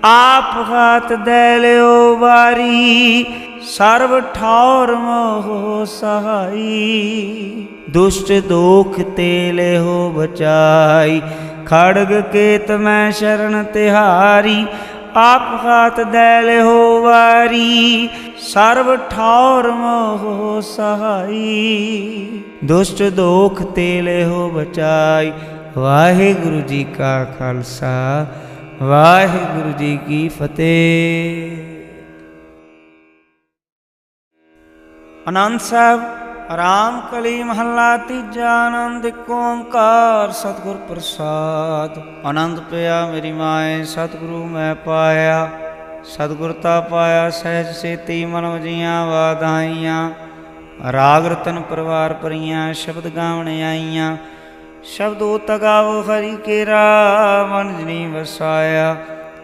आप हाथ दे ल्यो बारी। सर्व ठावर मोह सहाई, दुष्ट दोख तेले हो बचाई। खड़ग केत में शरण तिहारी, आप हाथ दैल हो वारी, सर्व ठौर मोह सहाई। दुष्ट दोख तेले हो बचाई। वाहिगुरु जी का खालसा, वाहिगुरु जी की फतेह। आनंद साहब राम कली महला तीजा। आनंद एक ओंकार सतगुर प्रसाद। आनंद पिया मेरी माए सतगुरु मैं पाया। सतगुरता पाया सहज सेती मन वजियाँ वाधाइयाँ। राग रतन परिवार परियाँ शब्द गावण आईयाँ। शब्द तगावो हरि केरा मन जनी वसाया।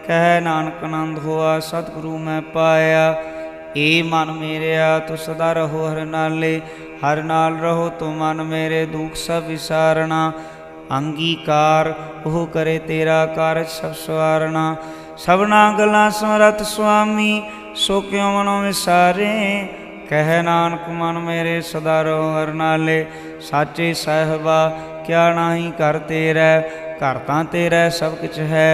कह नानक आनंद हुआ सतगुरु मैं पाया। ए मन मेरेया तू सदा रहो हर नाले। हर नाल रहो तो मन मेरे दुख सब विसारना। अंगीकार ओह करे तेरा कारज सब सवारना। सबना गलां समरथ स्वामी सो क्यों मनो विसारे। कह नानक मन मेरे सदा रहो हर नाले। साचे साहिबा क्या नाही कर तेरा। घर तां तेरा सब कुछ है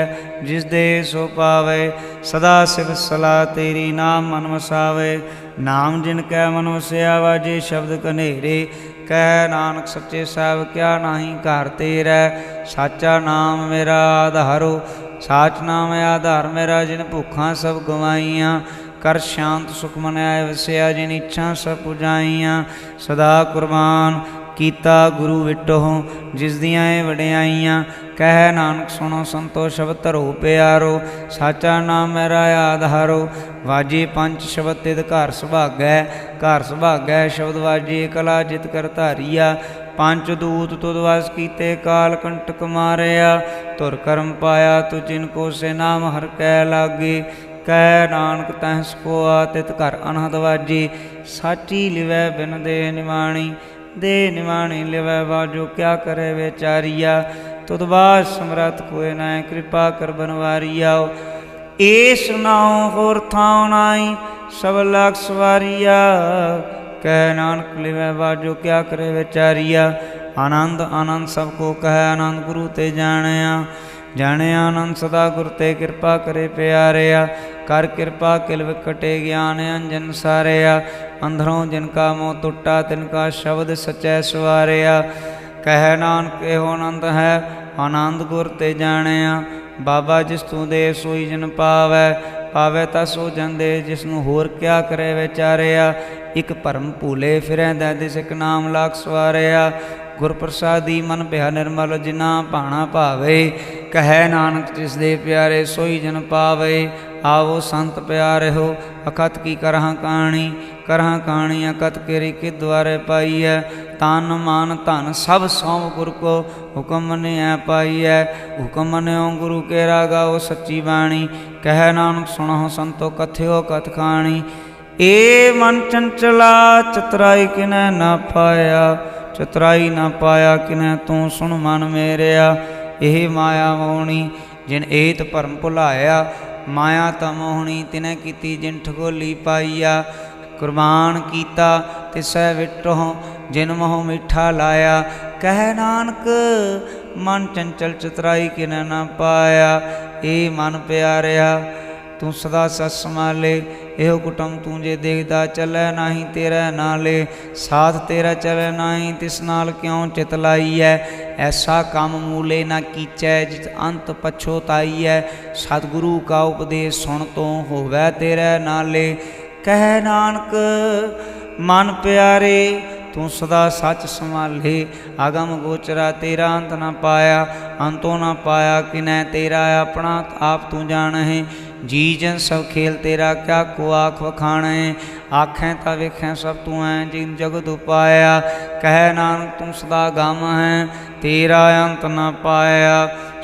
जिस दे सो पावे। सदा सिव सलाह तेरी नाम मन वसावे। नाम जिन कै मन वसिया वाजे शब्द कनेरे। कह नानक सच्चे साहिब क्या नाही घर तेरा। साचा नाम मेरा आधारो। साच नाम आधार मेरा जिन भुखा सब गवाइयाँ। कर शांत सुख मन आए वसिया जिन इच्छा सब पुजाइयाँ। सदा कुर्बान कीता गुरु विटो जिस दियाँ वड्याइयाँ। कह नानक सुनो संतो शब्द धरो प्यारो। साचा नाम मेरा आधारो। वाजे पंच शब्द तिद घर सुभागै। घर सुभागै शब्द वाजे कला जित कर धारिया। पंच दूत तुद वस कीते काल कंटक मारिया। तुर कर्म पाया तु जिनको से नाम हर कै लागे। कह नानक तहस को आतित घर अनहद वाजे। साची लिवै बिन दे निवाणी। दे निवाणी लिवै बाजो क्या करे बेचारिया। तुद बास समरथ कोय न कृपा कर बनवारिया। एस नाउ होर थाउ नाई सब लाख सवारिया। कह नानक लिवै बाजो क्या करे बेचारिया। आनंद आनंद सबको कह आनंद गुरु ते जानिया। जानिया आनंद सदा गुर ते कृपा करे प्यारिया। कर कृपा किल विकटे ज्ञान अंजन सारिया। अंधरों जिनका मोह टुटा तिनका शब्द सचै सवारिया। कह नानक एहो आनंद है आनंद गुर ते जानिया। बाबा जिस तू दे सोई जन पावै। पावै ता सो जन दे जिसनू होर क्या करे विचारिया। एक भरम भूले फिरै दिस एक नाम लाख सवारिया। गुर प्रसादी मन भया निर्मल जिना भाणा भावे। कह नानक जिस दे प्यारे सोई जन पावे। आवो संत प्यारे हो अकथ की करहा कहानी। करहा कहानी अकथ केरी के द्वारे पाई है। तन मन धन सब सौंप गुर को हुक्म मनिया पाई है। हुक्म मनियो गुरु के रागा ओ सच्ची बाणी। कह नानक सुनो संतो कथ्यो कथ खाणी। ए मन चंचला चतुराई किनै ना पाया। चतुराई ना पाया किनै तू सुन मन मेरिया। एह माया मोहनी जिन एत भरम भुलाया। माया ता मोहनी तिनै कीती जिन ठगोली पाईया। कुर्बान कीता तिसै विटो जिन मोह मिठा लाया। कह नानक मन चंचल चतुराई किनै ना पाया। ए मन प्यारिया तू सदा सत संभाले। एहो कुटुम तू जे देखदा चलै नाही तेरा नाले। साथ तेरा चलै नाही तिस नाल क्यों चित लाईऐ। ऐसा काम मूले ना कीचै जित अंत पछोताईऐ। सतगुरु का उपदेश सुन तो होवै तेरा नाले। कह नानक मन प्यारे तू सदा सच संभाले। आगम गोचरा तेरा अंत न पाया। अंतों न पाया किनै तेरा अपना आप तू जान है। जी जन सब खेल तेरा क्या को आख वखाण है। आखें ता वेखें सब तू है जिन जगत उपाया। कह नानक तू सदा गम है तेरा अंत न पाया।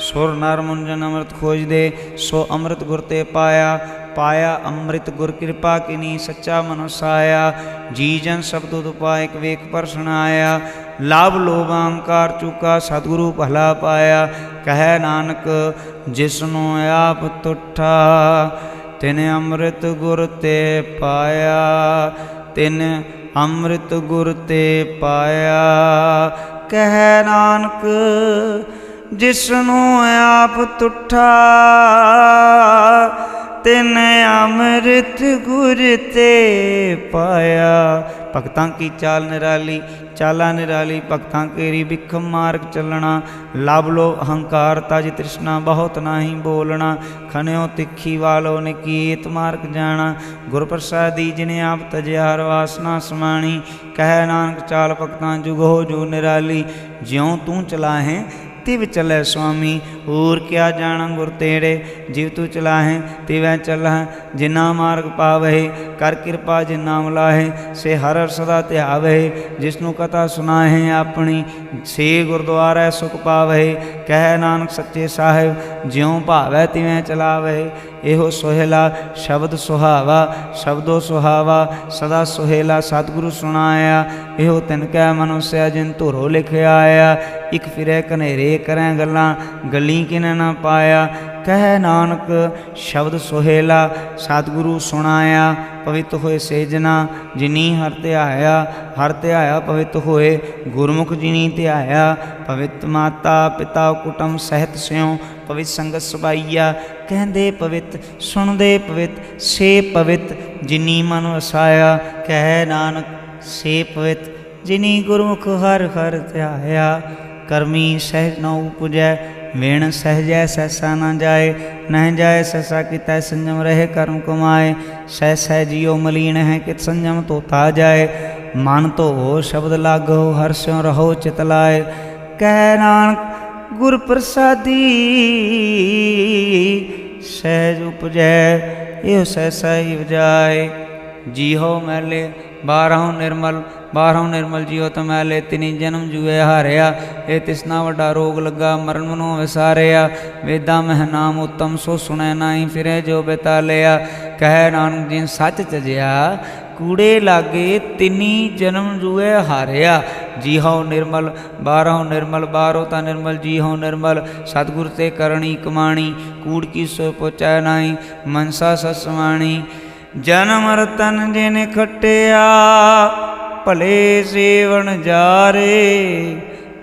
सुर नर मुंजन अमृत खोज दे सो अमृत गुर ते पाया। पाया अमृत गुर कृपा किनी सच्चा मनुसाया। जी जन सब दुध पाए वेक पर सुनाया। लाभ लोभ अहंकार चूका सतगुरु भला पाया। कह नानक जिसनु आप तुठा तिन अमृत गुर ते पाया। तिन अमृत गुर ते पाया। कह नानक जिसनु आप तुठा तिन अमृत गुर ते पाया। भगतां की चाल निराली, चाला निराली, भगतां केरी बिखम मार्ग चलना। लाभ लो अहंकार तज तृष्णा, बहुत नाही बोलना। खन्यो तिखी वालो निकीत मार्ग जाना। गुर प्रसादी जिने आप तजियार वासना समाणी। कह नानक चाल भगतां जुगो जो निराली। ज्यों तू चला है तिव चलै स्वामी, और क्या जाना गुर तेरे। जिव तू चलाहे तिवै चलह, जिना मार्ग पावहे। कर कृपा जिन नाम लाहे, से हर हर सदा ध्यावहे। जिसनु कथा सुनाहे अपनी, से गुरद्वारा सुख पावहे। कह नानक सच्चे साहिब, ज्यों भावै तिवें चलावहे। एहो सोहेला शब्द सुहावा, शब्दो सुहावा सदा सोहेला। सतगुरु सुनाया, एहो तिनकै मनुष्य जिन धुरो लिखिया आया। इक फिरै कनेरे करें गल्लां, गली किने ना पाया। कह नानक शब्द सोहेला, सतगुरु सुनाया। पवित्र होए सेजना, जिनी हर ध्याया। हर ध्याया पवित्र होए, गुरमुख जिनी ध्याया। पवित्र माता पिता कुटुंब सहित स्यों, पवित्र संगत सबाइया। कहंदे पवित्र सुनदे पवित्र, से पवित्र जिनी मन वसाया। कह नानक से पवित्र जिनी गुरमुख हर हर ध्याया। करमी सहज न उपजै, वेण सहजै सहसा न जाए। नह जाए सहसा कितै संयम रहे कर्म कमाए। सह सह जियो मलीन है कित संयम तो ता जाए। मन तो हो शब्द लागो, हर स्यों रहो चित लाए। कह नानक गुर प्रसादी, सहज उपजै यो सहसा ही जाए। जी हो मैले बारहों निर्मल, बारहों निर्मल जियो तो मैले। तिनी जन्म जुए हारिया, ये तिसना वड्डा रोग लगा। मरण मनो विसारिया, वेदा मह नाम उत्तम सो सुनै नाई। फिरे जो बेता लिया, कह नानक जिन सच तजिया। कूड़े लागे तिनी जन्म जुए हारिया। जी हो निर्मल बारहों निर्मल, बारो ता निर्मल जी हो निर्मल। सतगुर ते करणी कमाणी, कूड़ की सो पोचै नाई। मनसा ससवाणी जन्म रतन जिन खटिया, भले सेवन जारे।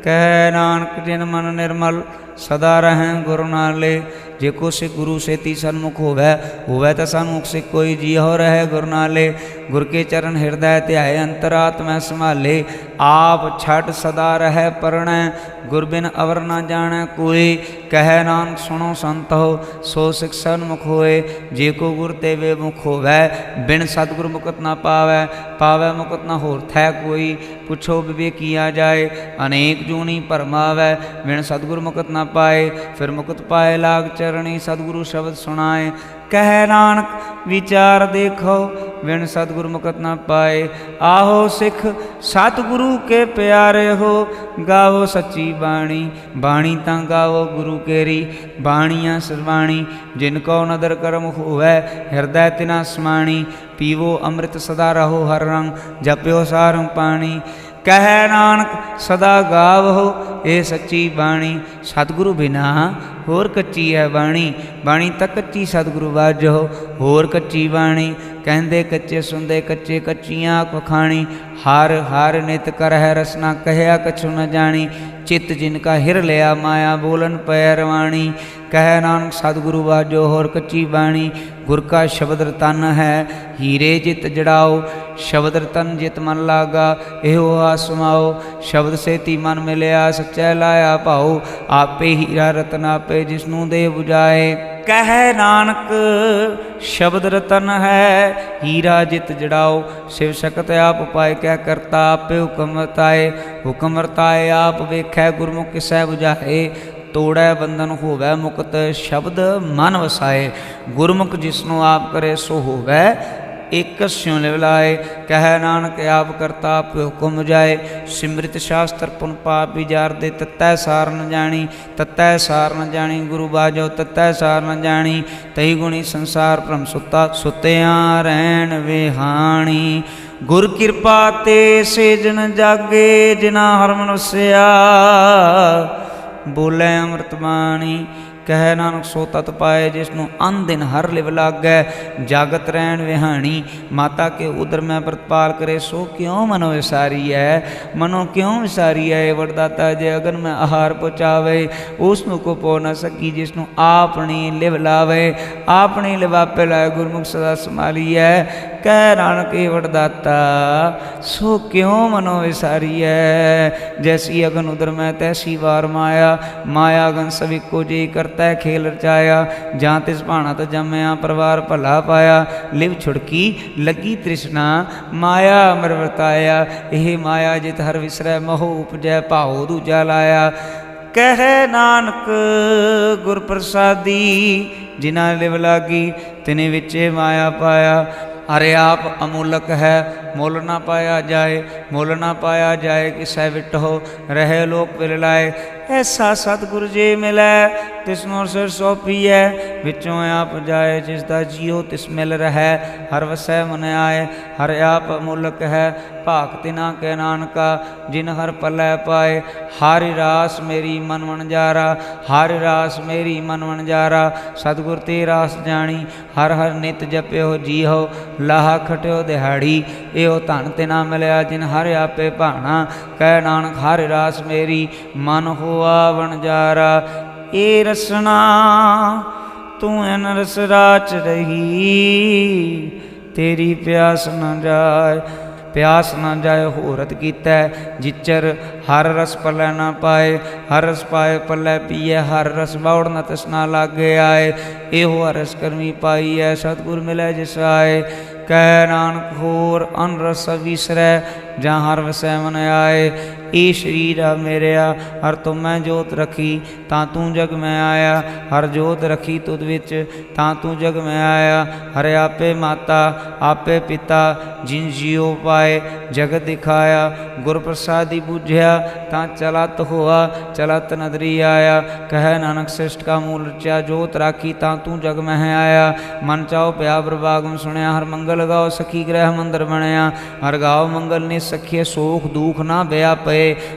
कह नानक जिन मन निर्मल, सदा रहें गुरु नाले। जेको सिख गुरु सेती सन्मुख होवै, होवै तो सन्मुख सिख कोई। जी हो रहे गुरु नाले। गुर के चरण हृदय ध्याए, अंतरात्मा संभाले। आप छठ सदा रहे परणै, गुर बिन अवर न जाने कोई। कह नानक सुनो संत हो, सो सिख सन्मुख होए। जेको गुर तेवे मुख होवै, बिन सतगुर मुकत न पावै। पावै मुकत न होर थै कोई। पुछो विवेकिया जाए, अनेक जूनी भरमावै। बिन सतगुर मुकत न पाए, फिर मुकत पाए लाग चरणी। सतगुरु शब्द सुनाए, कह नानक विचार देखो। बिन सतगुरु मुकत न पाए। आहो सिख सतगुरु के प्यारे हो, गावो सच्ची बाणी। बाणी तां गावो गुरु केरी, बाणियाँ सरवाणी। जिनको नदर कर्म होवै, हृदय तिना समाणी। पीवो अमृत सदा रहो हर रंग, जप्यो सारंग पाणी। कह नानक सदा गावो ए सच्ची बाणी। सतगुरु बिना होर कच्ची है बाणी। बाणी तक कच्ची सतगुरु वाजो, होर कच्ची बाणी। कहंदे कच्चे सुनदे कच्चे, कच्चियां पखाणी। हर हर नित कर है रसना, कहया कछु न जानी। चित जिनका हिर लिया माया, बोलन पैरवाणी। कह नानक सतगुरु वाजो होर कच्ची बाणी। गुर का शब्द रतन है, हीरे जित जड़ाओ। शब्द रतन जित मन लागा, एहो आसमाओ। शब्द सेती मन मिलिया, सच्चै लाया भाओ। आपे हीरा रतन आपे, जिसनू दे बुझाए। कह नानक शब्द रतन है, हीरा जित जड़ाओ। शिव शक्त आप पाए, क्या करता आपे हुक्म वर्ताए। हुक्म वर्ताए आप वेखै, गुरमुख किसै बुझाए। तोड़ै बंधन होवै मुक्त, शब्द मन वसाए। गुरमुख जिसनो आप करे, सो होवै एक स्यों लिवलाए। कह नानक आप करता आप हुक्म जाए। सिमृत शास्त्र पुन पाप विजार दे, तत्तै सार न जानी। तत्तै सार न जानी गुरु बाजो, तत्तै सार न जानी। तही गुणी संसार भ्रम सुता, सुत्या रहन विहाणी। गुर कृपा ते से जन जागे, जिना हर मन वसिया। बोले अमृत बाणी। ਕਹਿ ਨਾਨਕ ਸੋ ਤਤ ਪਾਏ ਜਿਸਨੂੰ ਅਨ ਦਿਨ ਹਰ ਲਿਵ ਲਾਗੈ। ਜਾਗਤ ਰਹਿਣ ਵਿਹਾਣੀ ਮਾਤਾ ਕੇ ਉਦਰ ਮੈਂ ਪ੍ਰਤਪਾਲ ਕਰੇ। ਸੋ ਕਿਉਂ ਮਨੋ ਵਿਸਾਰੀ ਹੈ, ਮਨੋ ਕਿਉਂ ਵਿਸਾਰੀ ਹੈ। ਵਰਦਾਤਾ ਜੇ ਅਗਨ ਮੈਂ ਆਹਾਰ ਪਹੁੰਚਾਵੇ, ਉਸ ਨੂੰ ਕੋ ਪੋ ਨਾ ਸਕੀ। ਜਿਸ ਨੂੰ ਆਪਣੀ ਲਿਵ ਲਾਵੇ, ਆਪਣੀ ਲਿਵਾਪੇ ਲਾਏ। ਗੁਰਮੁਖ ਸਦਾ ਸੰਭਾਲੀ ਹੈ। ਕਹਿ ਨਾਨਕ ਇਹ ਵਰਦਾਤਾ ਸੋ ਕਿਉਂ ਮਨੋ ਵਿਸਾਰੀ ਹੈ। ਜੈਸੀ ਅਗਨ ਉਦਰ ਮੈਂ ਤੈਸੀ ਵਾਰ ਮਾਇਆ। ਮਾਇਆ ਅਗਨ ਸਭੀ ਕੋ ਜੀ ਕਰਤਾ ਖੇਲ ਰਚਾਇਆ। ਜਾਂ ਤਿਸ ਭਾਣਾ ਤ ਜੰਮਿਆ ਪਰਿਵਾਰ ਭਲਾ ਪਾਇਆ। ਲਿਵ ਛੁੜਕੀ ਲੱਗੀ ਤ੍ਰਿਸ਼ਨਾ ਮਾਇਆ ਅਮਰ ਵਰਤਾਇਆ। ਇਹ ਮਾਇਆ ਜਿਤ ਹਰ ਵਿਸਰੈ ਮੋਹ ਉਪਜੈ ਭਾਉ ਦੂਜਾ ਲਾਇਆ। ਕਹਿ ਨਾਨਕ ਗੁਰ ਪ੍ਰਸਾਦੀ ਜਿਨ੍ਹਾਂ ਲਿਵ ਲਾਗੀ ਤਿਨੇ ਵਿੱਚੇ ਮਾਇਆ ਪਾਇਆ। ਅਰੇ ਆਪ ਅਮੂਲਕ ਹੈ ਮੁੱਲ ਨਾ ਪਾਇਆ ਜਾਏ। ਮੁੱਲ ਨਾ ਪਾਇਆ ਜਾਏ ਕਿਸੈ ਵਿਟਹੁ ਰਹੇ ਲੋਕ ਪਿਲ ਲਾਏ। ਐਸਾ ਸਤਿਗੁਰ ਜੇ ਮਿਲੈ ਤਿਸਨੂੰ ਸਿਰ ਸੋਪੀਐ। ਵਿੱਚੋਂ ਆਪ ਜਾਏ ਜਿਸ ਦਾ ਜੀਉ ਤਿਸ ਮਿਲ ਰਹੈ। ਹਰ ਵਸੈ ਮਨ ਆਏ ਹਰ ਆਪ ਅਮੂਲਕ ਹੈ। ਭਾਗ ਤਿਨਾ ਕੈ ਨਾਨਕਾ ਜਿਨ ਹਰ ਪਲੈ ਪਾਏ। ਹਰਿ ਰਾਸ ਮੇਰੀ ਮਨ ਵਣਜਾਰਾ, ਹਰਿ ਰਾਸ ਮੇਰੀ ਮਨ ਵਣਜਾਰਾ। ਸਤਿਗੁਰ ਤੇ ਰਾਸ ਜਾਣੀ ਹਰ ਹਰ ਨਿਤ ਜਪਿਓ ਜੀਹੋ। ਲਾਹਾ ਖਟਿਓ ਦਿਹਾੜੀ ਇਹੋ ਧਨ ਤਿਨਾ ਮਿਲਿਆ ਜਿਨ ਹਰ ਆਪੇ ਭਾਣਾ। ਕਹਿ ਨਾਨਕ ਹਰਿ ਰਾਸ ਮੇਰੀ ਮਨ ਹੋਆ ਵਣਜਾਰਾ। ਏ ਰਸਨਾ ਤੂੰ ਐਨ ਰਸ ਰਾਚ ਰਹੀ, ਤੇਰੀ ਪਿਆਸ ਨ ਜਾਏ। ਪਿਆਸ ਨਾ ਜਾਏ ਹੋਰਤ ਕੀਤਾ ਜਿਚਰ ਹਰ ਰਸ ਪੱਲੇ ਨਾ ਪਾਏ। ਹਰ ਰਸ ਪਾਏ ਪੱਲੇ ਪੀਏ ਹਰ ਰਸ ਬਾਉੜ ਨਾ ਤਸਨਾ ਲਾਗੇ ਆਏ। ਇਹੋ ਰਸ ਕਰਮੀ ਪਾਈ ਹੈ ਸਤਿਗੁਰ ਮਿਲੇ ਜਿਸ ਆਏ। ਕਹਿ ਨਾਨਕ ਹੋਰ ਅਨ ਰਸ ਵਿਸਰੈ ਜਾਂ ਹਰ ਵਸੈ ਮਨ ਆਏ। ਇਹ ਸਰੀਰ ਆ ਮੇਰਿਆ ਹਰ ਤੁਮ ਮੈਂ ਜੋਤ ਰੱਖੀ ਤਾਂ ਤੂੰ ਜਗ ਮੈਂ ਆਇਆ। ਹਰ ਜੋਤ ਰੱਖੀ ਤੁਧ ਵਿੱਚ ਤਾਂ ਤੂੰ ਜਗ ਮੈਂ ਆਇਆ। ਹਰ ਆਪੇ ਮਾਤਾ ਆਪੇ ਪਿਤਾ ਜਿਨ ਜੀਉ ਪਾਏ ਜਗਤ ਦਿਖਾਇਆ। ਗੁਰ ਪ੍ਰਸਾਦੀ ਬੁਝਿਆ ਤਾਂ ਚਲਤ ਹੋਆ ਚਲਤ ਨਦਰੀ ਆਇਆ। ਕਹਿ ਨਾਨਕ ਸ੍ਰਿਸ਼ਟ ਕਾ ਮੂਲ ਰਚਿਆ ਜੋਤ ਰਾਖੀ ਤਾਂ ਤੂੰ ਜਗ ਮਹਿ ਆਇਆ। ਮਨ ਚਾਓ ਪਿਆ ਪ੍ਰਵਾਗਮ ਸੁਣਿਆ ਹਰ ਮੰਗਲ ਗਾਓ ਸਖੀ ਗ੍ਰਹਿ ਮੰਦਰ ਬਣਿਆ। ਹਰ ਗਾਓ ਮੰਗਲ ਨੇ ਸਖੀਏ ਸੋਖ ਦੂਖ ਨਾ ਬਿਆ ਪਏ।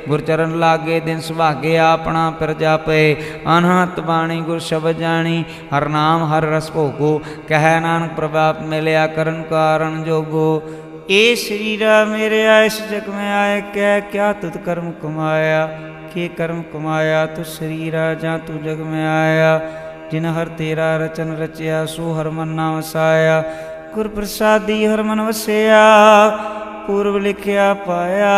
ਗੁਰਚਰਨ ਲਾਗੇ ਦਿਨ ਸੁਭਾਗੇ ਆਪਣਾ ਪ੍ਰਜਾ ਪਏ। ਅਨਹਤ ਬਾਣੀ ਗੁਰ ਸ਼ਬਦ ਜਾਣੀ ਹਰ ਨਾਮ ਹਰ ਰਸ ਭੋਗੋ। ਕਹਿ ਨਾਨਕ ਪ੍ਰਭਾਪ ਮਿਲਿਆ ਕਰਨ ਕਾਰਨ ਜੋਗੋ। ਇਹ ਸਰੀਰਾ ਮੇਰਿਆ ਇਸ ਜਗ ਮੈਂ ਆਏ। ਕਹਿ ਕਿਆ ਤੁਧ ਕਰਮ ਕਮਾਇਆ, ਕੀ ਕਰਮ ਕਮਾਇਆ ਤੂੰ ਸਰੀਰਾ ਜਾਂ ਤੂੰ ਜਗ ਮੈਂ ਆਇਆ। ਜਿਨ ਹਰ ਤੇਰਾ ਰਚਨ ਰਚਿਆ ਸੋ ਹਰ ਮਨ ਨਾ ਵਸਾਇਆ। ਗੁਰ ਪ੍ਰਸਾਦੀ ਹਰ ਮਨ ਵਸਿਆ ਪੂਰਬ ਲਿਖਿਆ ਪਾਇਆ।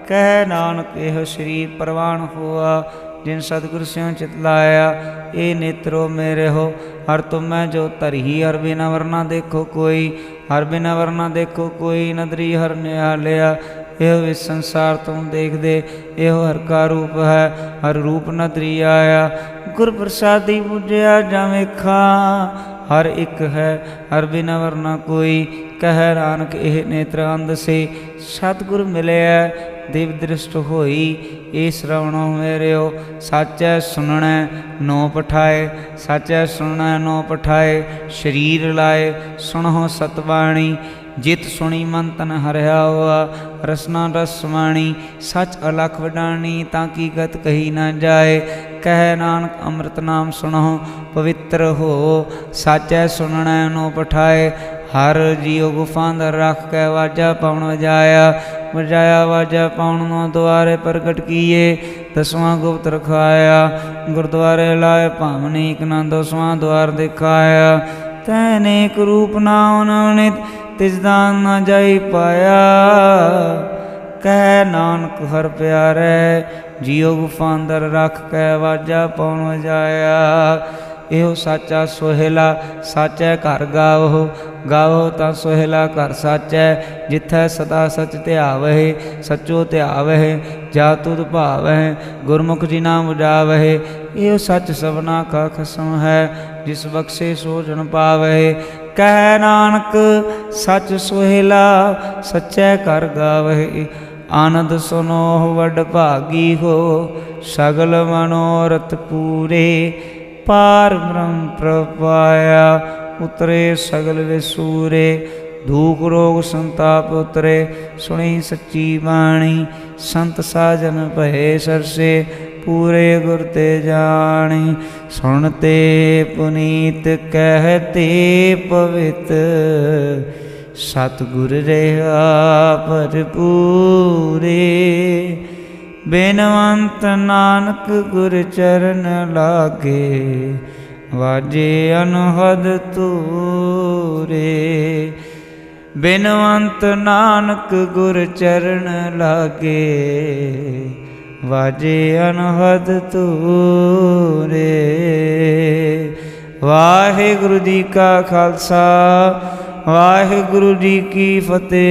ਕਹਿ ਨਾਨਕ ਇਹੋ ਸਰੀਰ ਪ੍ਰਵਾਨ ਹੋਆ ਜਿਨ ਸਤਿਗੁਰ ਸਿਉ ਚਿਤ ਲਾਇਆ। ਇਹ ਨੇਤਰੋ ਮੇਰੇ ਹੋ ਹਰ ਤੁਮ ਮੈਂ ਜੋ ਧਰੀ। ਹਰ ਬਿਨਾ ਵਰਨਾ ਦੇਖੋ ਕੋਈ, ਹਰ ਬਿਨਾ ਵਰਨਾ ਦੇਖੋ ਕੋਈ। ਨਦਰੀ ਹਰ ਨਿਹਾਲਿਆ ਇਹੋ ਵਿਚ ਸੰਸਾਰ ਤੁਮ ਦੇਖਦੇ। ਇਹੋ ਹਰ ਕਾ ਰੂਪ ਹੈ ਹਰ ਰੂਪ ਨਦਰੀ ਆਇਆ। ਗੁਰ ਪ੍ਰਸਾਦੀ ਬੁਝਿਆ ਜਾਂ ਵੇਖਾਂ ਹਰ ਇੱਕ ਹੈ ਹਰ ਬਿਨਾ ਵਰਨਾ ਕੋਈ। ਕਹਿ ਨਾਨਕ ਇਹ ਨੇਤਰ ਅੰਧ ਸੇ ਸਤਿਗੁਰ ਮਿਲਿਆ ਦਿਵ ਦ੍ਰਿਸ਼ਟ ਹੋਈ। ਇਹ ਸ਼ਰਵਣੋ ਮੇਰਿਓ ਸਾਚੈ ਸੁਣਨੈ ਨੋ ਪਠਾਏ। ਸਾਚੈ ਸੁਣਨੈ ਨੋ ਪਠਾਏ ਸਰੀਰ ਲਾਏ ਸੁਣੋ ਸਤਬਾਣੀ। ਜਿਤ ਸੁਣੀ ਮਨ ਤਨ ਹਰਿਆ ਹੋਆ ਰਸਨਾ ਰਸ ਸਮਾਣੀ। ਸੱਚ ਅਲਖ ਵਡਾਣੀ ਤਾਂ ਕੀ ਗਤ ਕਹੀ ਨਾ ਜਾਏ। ਕਹਿ ਨਾਨਕ ਅੰਮ੍ਰਿਤ ਨਾਮ ਸੁਣੋ ਪਵਿੱਤਰ ਹੋ। ਸਾਚੈ ਸੁਣਨੈ ਨੋ ਪਠਾਏ ਹਰ ਜੀਉ ਗੁਫਾ ਅੰਦਰ ਰੱਖ ਕੇ ਵਾਜਾ ਪਾਉਣ ਵਜਾਇਆ। ਵਜਾਇਆ ਵਾਜਾ ਪਾਉਣ ਨੂੰ ਦੁਆਰੇ ਪ੍ਰਗਟ ਕੀਏ। ਦਸਵਾਂ ਗੁਪਤ ਰਖਾਇਆ ਗੁਰਦੁਆਰੇ ਲਾਏ ਭਾਵਨੀ ਇਕ ਨਾ ਦਸਵਾਂ ਦੁਆਰ ਦਿਖਾਇਆ। ਤੈ ਅਨੇਕ ਰੂਪ ਨਾਉ ਨਵਨਿਤ ਤਿਸ ਦਾਨ ਨਾ ਜਾਈ ਪਾਇਆ। ਕਹਿ ਨਾਨਕ ਹਰ ਪਿਆਰੇ ਜੀਉ ਗੁਫਾ ਅੰਦਰ ਰੱਖ ਕੇ ਵਾਜਾ ਪਾਉਣ ਵਜਾਇਆ। ਇਹੋ ਸਾਚਾ ਸੋਹਿਲਾ ਸਾਚੈ ਘਰ ਗਾਵੋ। ਗਾਵੋ ਤਾਂ ਸੋਹਿਲਾ ਘਰ ਸਾਚੈ ਜਿੱਥੈ ਸਦਾ ਸਚ ਧਿਆਵਹਿ। ਸਚੋ ਧਿਆਵਹਿ ਜਾ ਤੁਧ ਭਾਵਹਿ ਗੁਰਮੁਖ ਜੀ ਨਾਮ ਉਜਾਵਹਿ। ਇਹੋ ਸੱਚ ਸਭਨਾ ਕਾ ਖਸਮ ਹੈ ਜਿਸ ਬਖਸ਼ੇ ਸੋ ਜਨ ਪਾਵਹਿ। ਕਹਿ ਨਾਨਕ ਸਚ ਸੋਹਿਲਾ ਸਚੈ ਘਰ ਗਾਵਹਿ। ਆਨੰਦ ਸੁਨੋ ਵੱਡ ਭਾਗੀ ਹੋ ਸਗਲ ਮਨੋਰਥ ਪੂਰੇ। ਪਾਰ ਬ੍ਰਹਮ ਪ੍ਰਪਾਇਆ ਉਤਰੇ ਸਗਲ ਵਿਸੂਰੇ। ਦੁਖ ਰੋਗ ਸੰਤਾਪ ਉਤਰੇ ਸੁਣੀ ਸੱਚੀ ਬਾਣੀ। ਸੰਤ ਸਾਜਨ ਭਏ ਸਰਸੇ पूरे गुर ते जानी। सुनते पुनीत कहते पवित सतगुर रहा भरपूरे। बेनवंत नानक गुर चरण लागे वाजे अनहद तूरे। बिनवंत नानक गुर चरण लागे वाजे अनहद तूरे। वाहिगुरु जी का खालसा वाहिगुरु जी की फतेह।